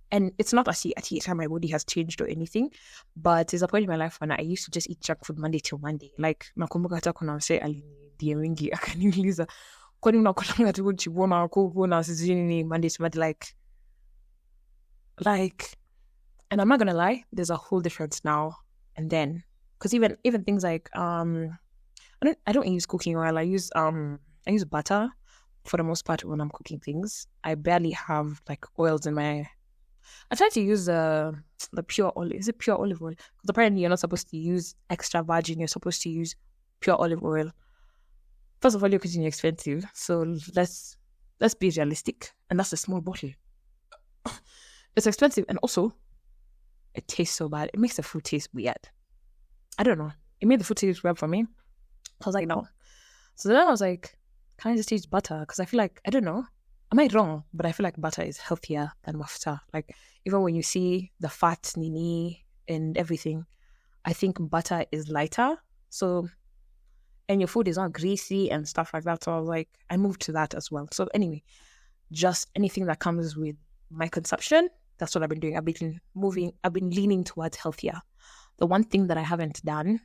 and it's not at the time my body has changed or anything, but there's a point in my life when I used to just eat junk food Monday till Monday. Like nakumbuka hata kuna msee alinidia wingi akaniuliza kwani unakulanga tu chibona kuona sisi nini Monday to Monday, like, and I'm not gonna lie, there's a whole difference now and then, because even things like I don't use cooking oil. I use butter for the most part when I'm cooking things. I barely have like oils in my. I try to use the pure olive. Is it pure olive oil? Because apparently you're not supposed to use extra virgin. You're supposed to use pure olive oil. First of all, you're cutting expensive, so let's be realistic, and that's a small bottle. It's expensive, and also it tastes so bad. It makes the food taste weird. I don't know. It made the food taste weird for me. I was like, no. So then I was like, can I just taste butter? Because I feel like, I don't know. Am I wrong? But I feel like butter is healthier than mafta. Like, even when you see the fat, nini, and everything, I think butter is lighter. So, and your food is not greasy and stuff like that. So I was like, I moved to that as well. So anyway, just anything that comes with my consumption, that's what I've been doing. I've been leaning towards healthier. The one thing that I haven't done,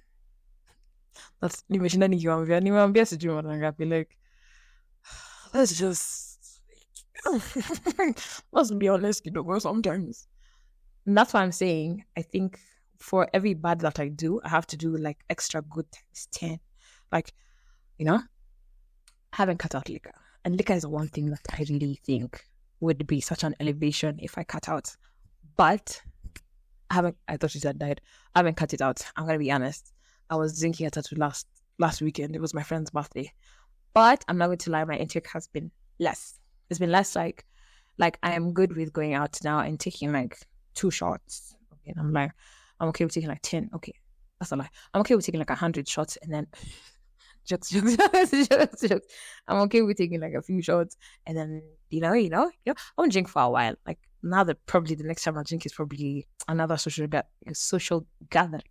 that's nimeshinda nikiwaambia sijui mara ngapi, like, let's just let's be honest, sometimes. And that's why I'm saying, I think for every bad that I do, I have to do like extra good times 10. Like, I haven't cut out liquor. And liquor is the one thing that I really think would be such an elevation if I cut out. But I thought she said died. I haven't cut it out. I'm going to be honest. I was drinking a tattoo last weekend. It was my friend's birthday. But I'm not going to lie, my intake has been less. It's been less like I am good with going out now and taking like 2 shots. Okay, and I'm like, I'm okay with taking like 10. Okay, that's a lie. I'm okay with taking like 100 shots and then jokes. I'm okay with taking like a few shots and then I won't drink for a while. Like now that probably the next time I drink is probably another social gathering.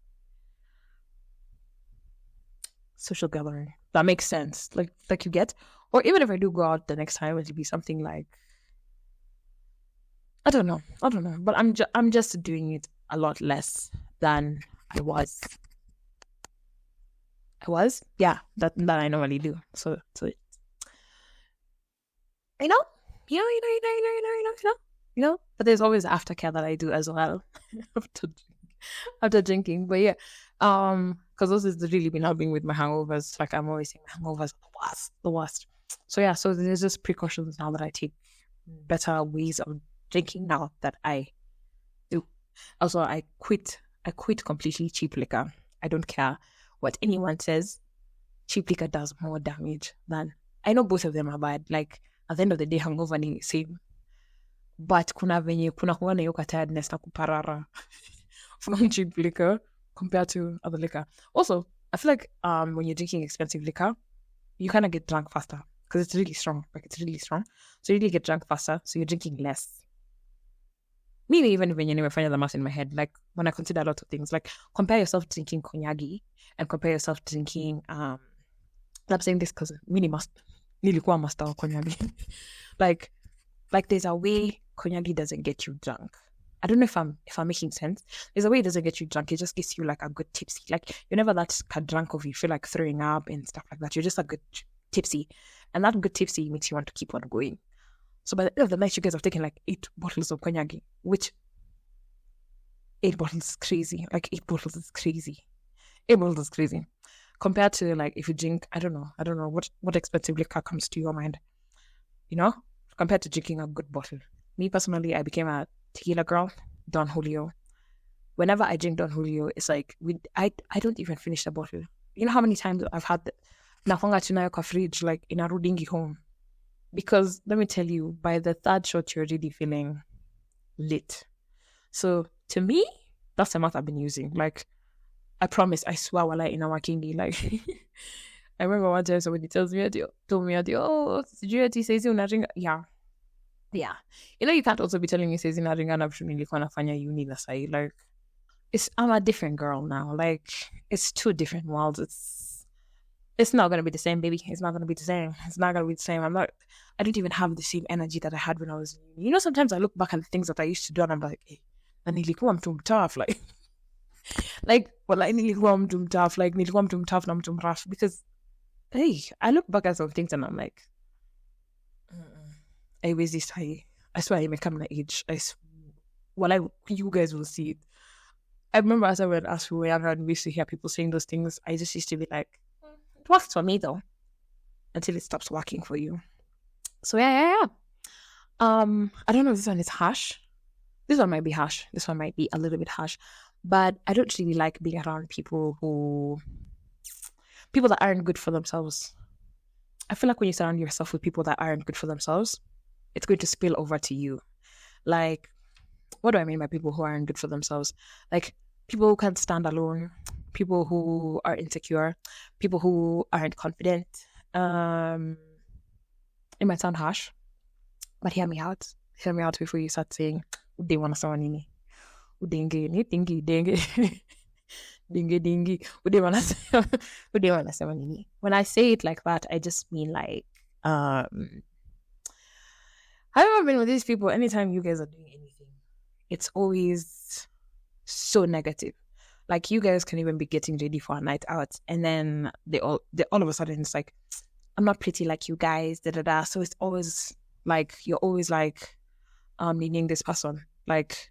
Social gathering. That makes sense. Like you get, or even if I do go out the next time, it'll be something like I don't know, but I'm just doing it a lot less than I was. Yeah, that I normally do. So you know, But there's always aftercare that I do as well after drinking. But yeah, because those is really been helping with my hangovers. Like I'm always saying, hangovers are the worst. So yeah, so there's just precautions now that I take, better ways of drinking now that I do. Also, I quit completely cheap liquor. I don't care what anyone says. Cheap liquor does more damage than, I know both of them are bad. Like at the end of the day, hangover ni same. But kuna kuwa na hiyo tiredness na kuparara from cheap liquor compared to other liquor. Also, I feel like when you're drinking expensive liquor, you kind of get drunk faster because it's really strong. Like it's really strong. So you really get drunk faster. So you're drinking less. Maybe even when you never find the math in my head, like when I consider a lot of things, like compare yourself drinking konyagi and compare yourself drinking I'm saying this because nilikuwa master wa konyagi. like there's a way konyagi doesn't get you drunk. I don't know if I'm making sense. There's a way it doesn't get you drunk. It just gives you like a good tipsy. Like you're never that drunk of you feel like throwing up and stuff like that. You're just a good tipsy. And that good tipsy makes you want to keep on going. So by the end of the night, you guys have taken like 8 bottles of konyagi, which 8 bottles is crazy. Like 8 bottles is crazy. 8 bottles is crazy. Compared to like if you drink, I don't know what expensive liquor comes to your mind. Compared to drinking a good bottle. Me personally, I became a tequila girl, Don Julio. Whenever I drink Don Julio, it's like I don't even finish the bottle. You know how many times I've had nafunga tunayo kwa fridge like inarudingi home. Because let me tell you, by the 3rd shot, you're already feeling lit. So to me, that's the math I've been using. Like, I promise, I swear, while in our kingi, like, I remember one time somebody told me, oh, did you say unaringa? Yeah. You can't also be telling me says unaringa na vitu nilikuwa nafanya uni na sahi. Like, I'm a different girl now. Like, it's 2 different worlds. It's not going to be the same, baby. It's not going to be the same. It's not going to be the same. I don't even have the same energy that I had when I was in uni. Sometimes I look back at the things that I used to do and I'm like, hey, nilikuwa mtu tough. Nilikuwa mtu tough. Like, nilikuwa mtu tough na mtu rough. Because, hey, I look back at some things and I'm like, I was this high. I swear I may come my age. You guys will see it. I remember as I went as we were younger and we used to hear people saying those things, I just used to be like, it works for me though, until it stops working for you. So yeah. I don't know if this one is harsh. This one might be harsh. This one might be a little bit harsh. But I don't really like being around people that aren't good for themselves. I feel like when you surround yourself with people that aren't good for themselves, it's going to spill over to you. Like, what do I mean by people who aren't good for themselves? Like, people who can't stand alone, people who are insecure, people who aren't confident. Um, it might sound harsh, but hear me out. Hear me out before you start saying, they want someone in me. Dingy, dingy, dingy, dingy, dingy. They want someone in me. When I say it like that, I just mean like, I've ever been with these people. Anytime you guys are doing anything, it's always so negative. Like you guys can even be getting ready for a night out, and then they all of a sudden it's like, I'm not pretty like you guys, da da da. So it's always like you're always like needing this person. Like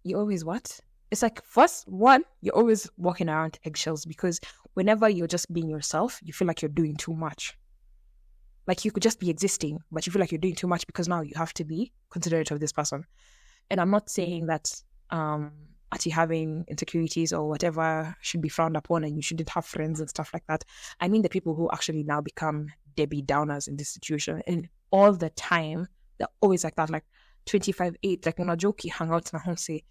you always what? It's like first one, you're always walking around eggshells because whenever you're just being yourself, you feel like you're doing too much. Like you could just be existing, but you feel like you're doing too much because now you have to be considerate of this person. And I'm not saying that actually having insecurities or whatever should be frowned upon and you shouldn't have friends and stuff like that. I mean the people who actually now become Debbie Downers in this situation and all the time they're always like that, like 25/8, like when a jokey hang out na home say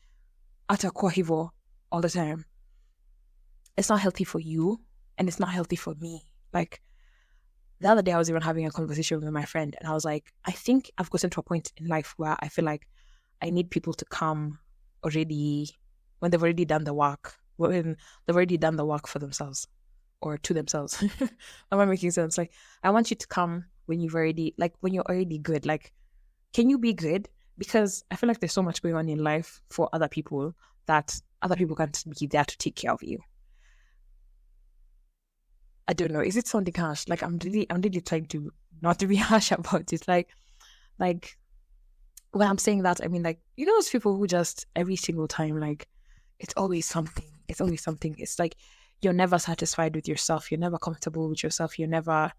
atakuwa hivo all the time. It's not healthy for you and it's not healthy for me. Like the other day I was even having a conversation with my friend and I was like, I think I've gotten to a point in life where I feel like I need people to come already when they've already done the work, when they've already done the work for themselves or to themselves. Am I making sense? Like, I want you to come when you've already, like, when you're already good. Like, can you be good? Because I feel like there's so much going on in life for other people that other people can't be there to take care of you. I don't know. Is it something harsh? Like, I'm really trying to not to be harsh about it. Like, when I'm saying that, I mean, like, you know, those people who just every single time, like, it's always something. It's always something. It's like you're never satisfied with yourself. You're never comfortable with yourself. You're never.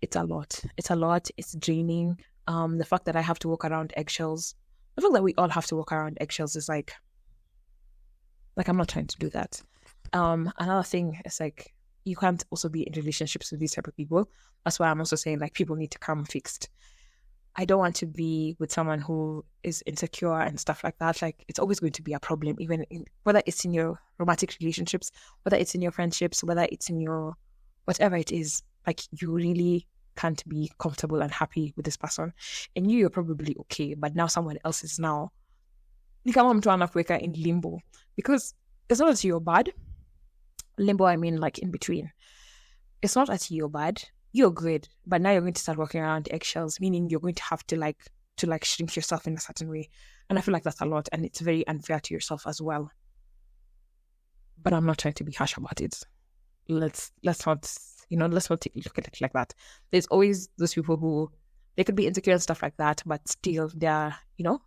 It's a lot. It's a lot. It's draining. The fact that I have to walk around eggshells. The fact that we all have to walk around eggshells is like I'm not trying to do that. Another thing is like you can't also be in relationships with these type of people. That's why I'm also saying like people need to come fixed. I don't want to be with someone who is insecure and stuff like that. Like it's always going to be a problem, even in, whether it's in your romantic relationships, whether it's in your friendships, whether it's in your whatever it is. Like you really can't be comfortable and happy with this person, and you're probably okay, but now someone else is now. You come to an Africa in limbo because it's not that you're bad. Limbo, I mean like in between. It's not that you're bad. You're good, but now you're going to start walking around eggshells, meaning you're going to have to shrink yourself in a certain way. And I feel like that's a lot, and it's very unfair to yourself as well. But I'm not trying to be harsh about it. Let's not let's not look at it like that. There's always those people who they could be insecure and stuff like that, but still they're you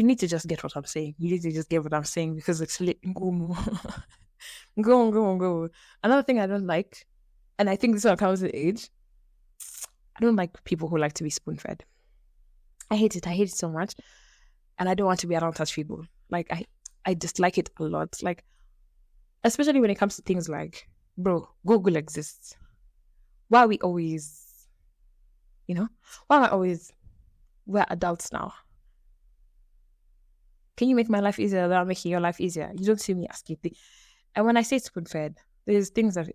need to just get what I'm saying. You need to just get what I'm saying because it's go. Another thing I don't like, and I think this one comes with age, I don't like people who like to be spoon-fed. I hate it. I hate it so much. And I don't want to be around such people. Like, I dislike it a lot. Like, especially when it comes to things like, bro, Google exists. Why are we always, why am I always, we're adults now. Can you make my life easier without making your life easier? You don't see me asking things. And when I say spoon-fed, there's things that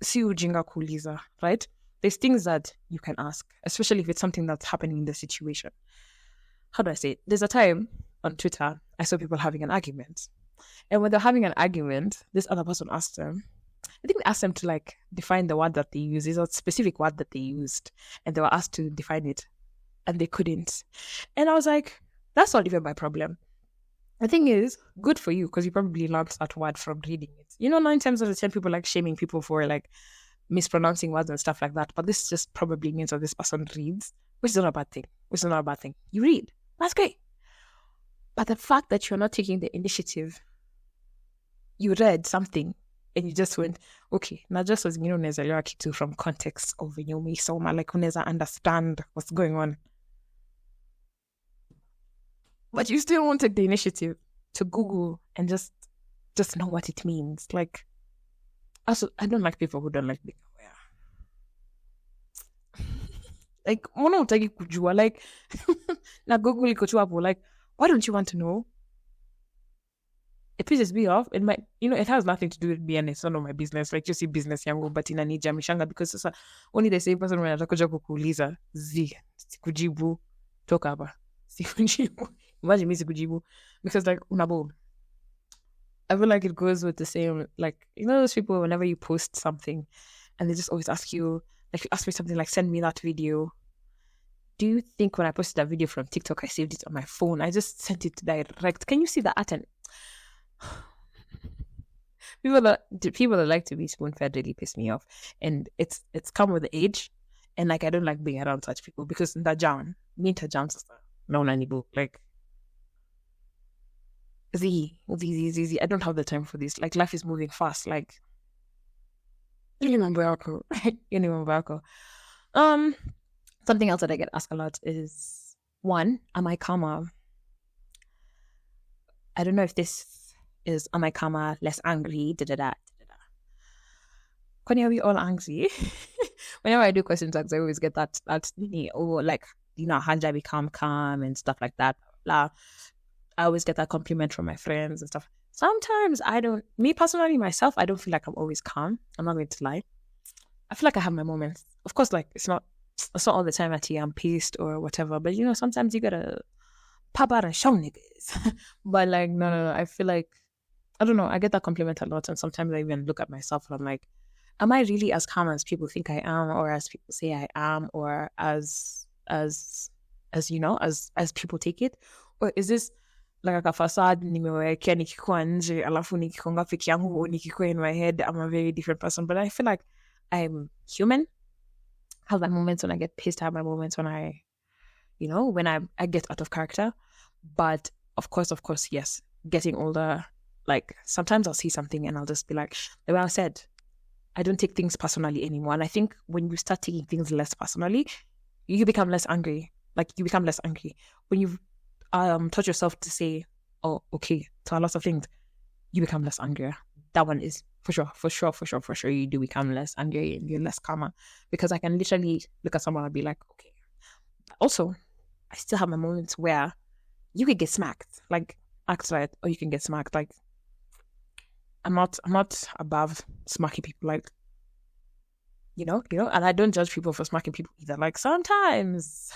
si ujinga kuuliza, right? There's things that you can ask, especially if it's something that's happening in the situation. How do I say it? There's a time on Twitter, I saw people having an argument. And when they're having an argument, this other person asked them, I think they asked them to like define the word that they use. There's a specific word that they used. And they were asked to define it. And they couldn't. And I was like, that's not even my problem. The thing is, good for you because you probably learned that word from reading it. 9 times out of 10 people like shaming people for like mispronouncing words and stuff like that. But this just probably means that this person reads, which is not a bad thing. You read. That's great. But the fact that you're not taking the initiative, you read something and you just went, okay, now just as unaweza kitu from context of umeisoma, like unaweza understand what's going on. But you still won't take the initiative to Google and just know what it means. Like, Also, I don't like people who don't like being aware. Like, mbona hutaki kujua? Like, na Google iko tu hapo. Like, why don't you want to know? It pisses me off. It might, it has nothing to do with me and it's none of my business. Like, just see business yangu, but inanija mishanga because sasa only the same person when atakuja kukuuliza sikujibu toka hapa sikujibu. Imagine me sikujibu because like unabo. I feel like it goes with the same, like, those people whenever you post something and they just always ask you, like, you ask me something like, send me that video. Do you think when I posted that video from TikTok, I saved it on my phone? I just sent it direct. Can you see the art? And people that like to be spoon fed really piss me off, and it's come with age, and like I don't like being around such people because me no nanibu like Z. I don't have the time for this. Like life is moving fast. Like something else that I get asked a lot is, one, am I calmer? I don't know if this is, am I calmer, less angry, When are we all angry? Whenever I do question tags, I always get that or like, Hanja become calm and stuff like that. Blah. I always get that compliment from my friends and stuff. Sometimes me personally, myself, I don't feel like I'm always calm. I'm not going to lie. I feel like I have my moments. Of course, like it's not all the time that I'm pissed or whatever, but sometimes you gotta pop out and show niggas. But like, no. I feel like, I don't know, I get that compliment a lot, and sometimes I even look at myself and I'm like, am I really as calm as people think I am, or as people say I am, or as people take it? Or is this like a facade nimewekea nikikuwa nje alafu nikikonga peke yangu nikikuwa in my head I'm a very different person? But I feel like I'm human. I have my moments when I get pissed. I have my moments when when I get out of character. But of course, yes, getting older, like sometimes I'll see something and I'll just be like, the way I said, I don't take things personally anymore. And I think when you start taking things less personally, you become less angry. Like you become less angry. When you've taught yourself to say, oh, okay, to a lot of things, you become less angry. That one is for sure. You do become less angry and you're less calmer, because I can literally look at someone and be like, okay. Also, I still have my moments where you could get smacked, like act right, or you can get smacked. Like I'm not above smacking people, like and I don't judge people for smacking people either. Like sometimes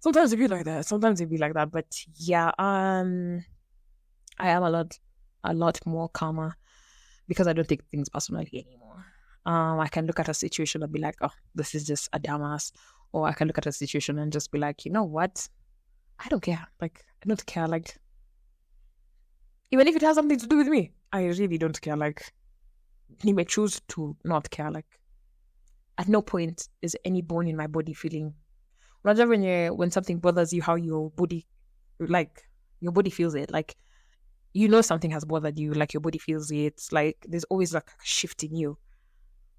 it be like that. But yeah, I am a lot more calmer because I don't take things personally anymore. I can look at a situation and be like, oh, this is just a dumbass. Or I can look at a situation and just be like, you know what? I don't care. Like, I don't care. Like, even if it has something to do with me, I really don't care. Like, you may choose to not care. Like, at no point is any bone in my body feeling. When something bothers you, how your body feels it. Like, something has bothered you, like your body feels it. It's like there's always like a shift in you.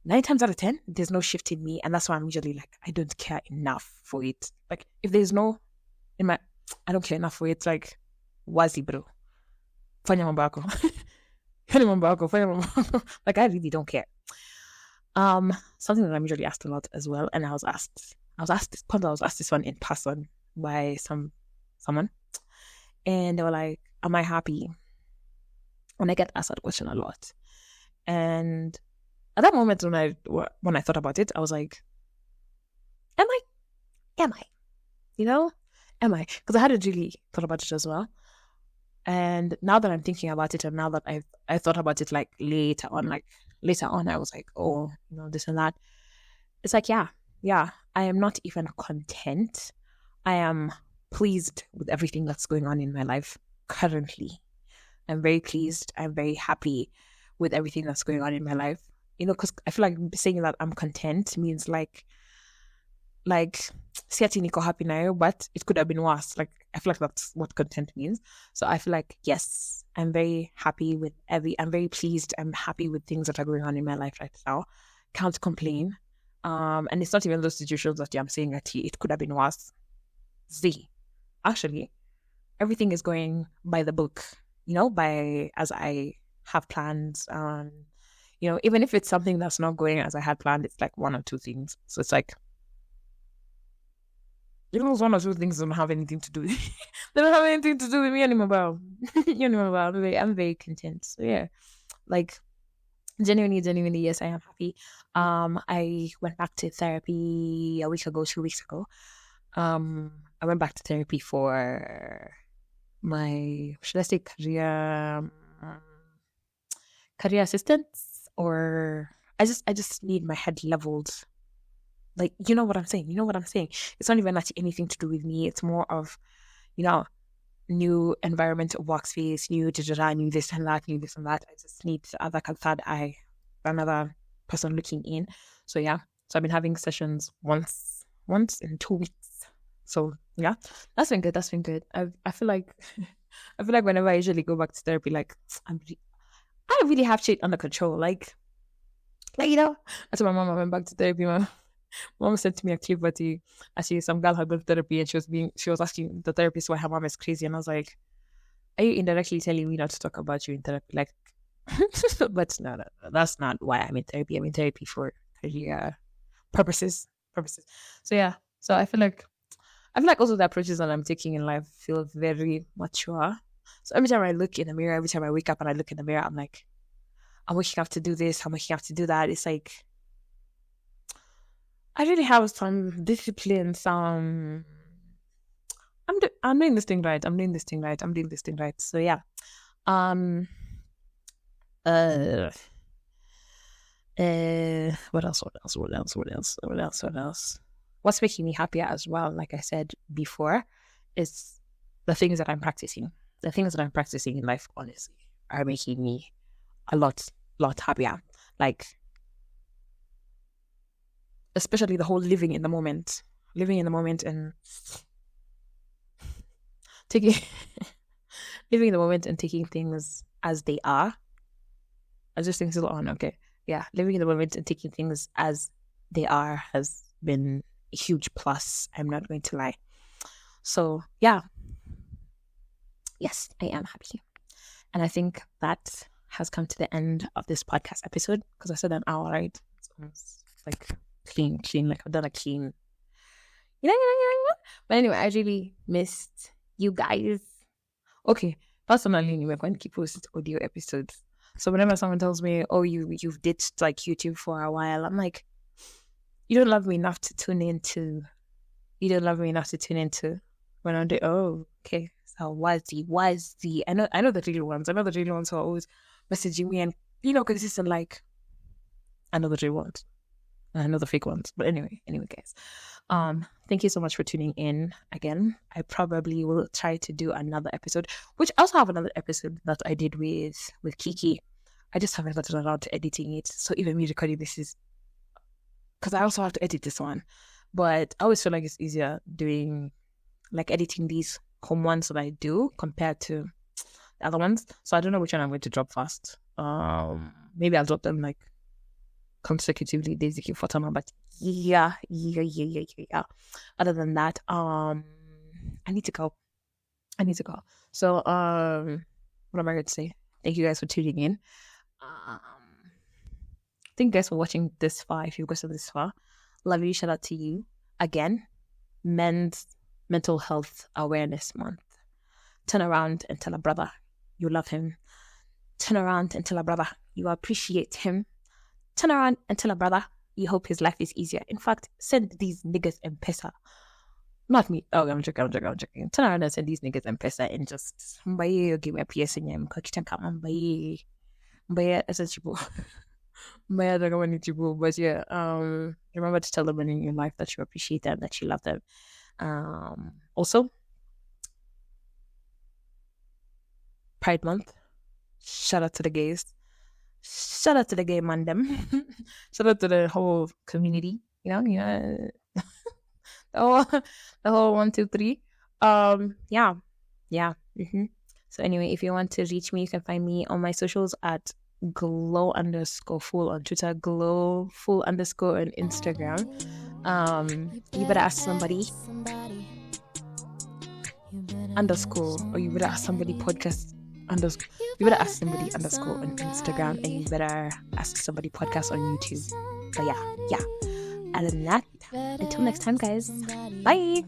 9 times out of 10, there's no shift in me, and that's why I'm usually like, I don't care enough for it. Like if there's no I don't care enough for it. Like, wazi bro, fanya mambo yako, like I really don't care. Something that I'm usually asked a lot as well, and I was asked this one in person by someone, and they were like, am I happy? And I get asked that question a lot. And at that moment when I thought about it, I was like, am I? Am I? Because I hadn't really thought about it as well. And now that I'm thinking about it, and now that I thought about it like later on, I was like, oh, this and that. It's like, yeah, I am not even content. I am pleased with everything that's going on in my life currently. I'm very pleased. I'm very happy with everything that's going on in my life. Because I feel like saying that I'm content means like si ati niko happy now, but it could have been worse. Like I feel like that's what content means. So I feel like, yes, I'm very happy with I'm very pleased. I'm happy with things that are going on in my life right now. Can't complain. And it's not even those situations that I'm saying that it could have been worse. Actually, everything is going by the book, by as I have plans. even if it's something that's not going as I had planned, it's like one or two things. So it's like, even those one or two things don't have anything to do. They don't have anything to do with me anymore. Bro. I'm very content. So yeah, like genuinely, yes, I am happy. I went back to therapy a week ago, 2 weeks ago. I went back to therapy for my, should I say, career assistance, or I just need my head leveled. Like, you know what I'm saying? It's not even actually anything to do with me. It's more of, new environment of workspace, new digital, new this and that. I just need another person looking in. So yeah. So I've been having sessions once in 2 weeks. So yeah, that's been good. I feel like whenever I usually go back to therapy, like I really have shit under control. Like I told my mom I went back to therapy. Mom sent to me a clip where actually some girl had gone to therapy and she was asking the therapist why her mom is crazy, and I was like, are you indirectly telling me not to talk about you in therapy? Like, but no, that's not why I'm in therapy. I'm in therapy for career purposes. So yeah, so I feel like also the approaches that I'm taking in life feel very mature. So every time I look in the mirror, every time I wake up and I look in the mirror, I'm like, I'm waking up to do this, I'm waking up to do that. It's like, I really have some discipline, I'm doing this thing right. So yeah. What else? What's making me happier as well, like I said before, is the things that I'm practicing. The things that I'm practicing in life, honestly, are making me a lot happier. Like, especially the whole living in the moment and taking living in the moment and taking things as they are. I just think still on. Okay. Yeah. Living in the moment and taking things as they are has been a huge plus. I'm not going to lie. So yeah. Yes, I am happy. And I think that has come to the end of this podcast episode, because I said an hour, right? It's almost like clean, like I've done a clean. But anyway, I really missed you guys. Okay, personally, we're going to keep posting audio episodes. So whenever someone tells me, "Oh, you've ditched like YouTube for a while," I'm like, you don't love me enough to tune into. When I'm doing, oh, okay. So why's the? I know the real ones. I know the real ones who are always messaging me and consistent. Like, I know the real ones. I know the fake ones. But anyway, guys. Thank you so much for tuning in again. I probably will try to do another episode, which I also have another episode that I did with Kiki. I just haven't gotten around to editing it. So even me recording this is, because I also have to edit this one. But I always feel like it's easier doing, like, editing these home ones that I do compared to the other ones. So I don't know which one I'm going to drop first. Maybe I'll drop them like consecutively, basically for time. But yeah. Other than that, I need to go. So what am I going to say? Thank you guys for tuning in. Thank you guys for watching this far. If you've got this far, love you. Shout out to you again. Men's Mental Health Awareness Month. Turn around and tell a brother you love him. Turn around and tell a brother you appreciate him. Turn around and tell a brother you hope his life is easier. In fact, send these niggas M-Pesa. Not me. Oh, I'm joking. Turn around and send these niggas M-Pesa and just give me a PS in him. But yeah, remember to tell them in your life that you appreciate them, that you love them. Also, Pride Month. Shout out to the gays. Shout out to the gay man them. Shout out to the whole community. The whole 1, 2, 3. Yeah. Mm-hmm. So anyway, if you want to reach me, you can find me on my socials at glow_full on Twitter, glow_full_ on Instagram. You better ask somebody _ or you better ask somebody podcast underscore. You better ask somebody underscore on Instagram, and you better ask somebody podcast on YouTube. But yeah. Other than that, until next time, guys. Bye.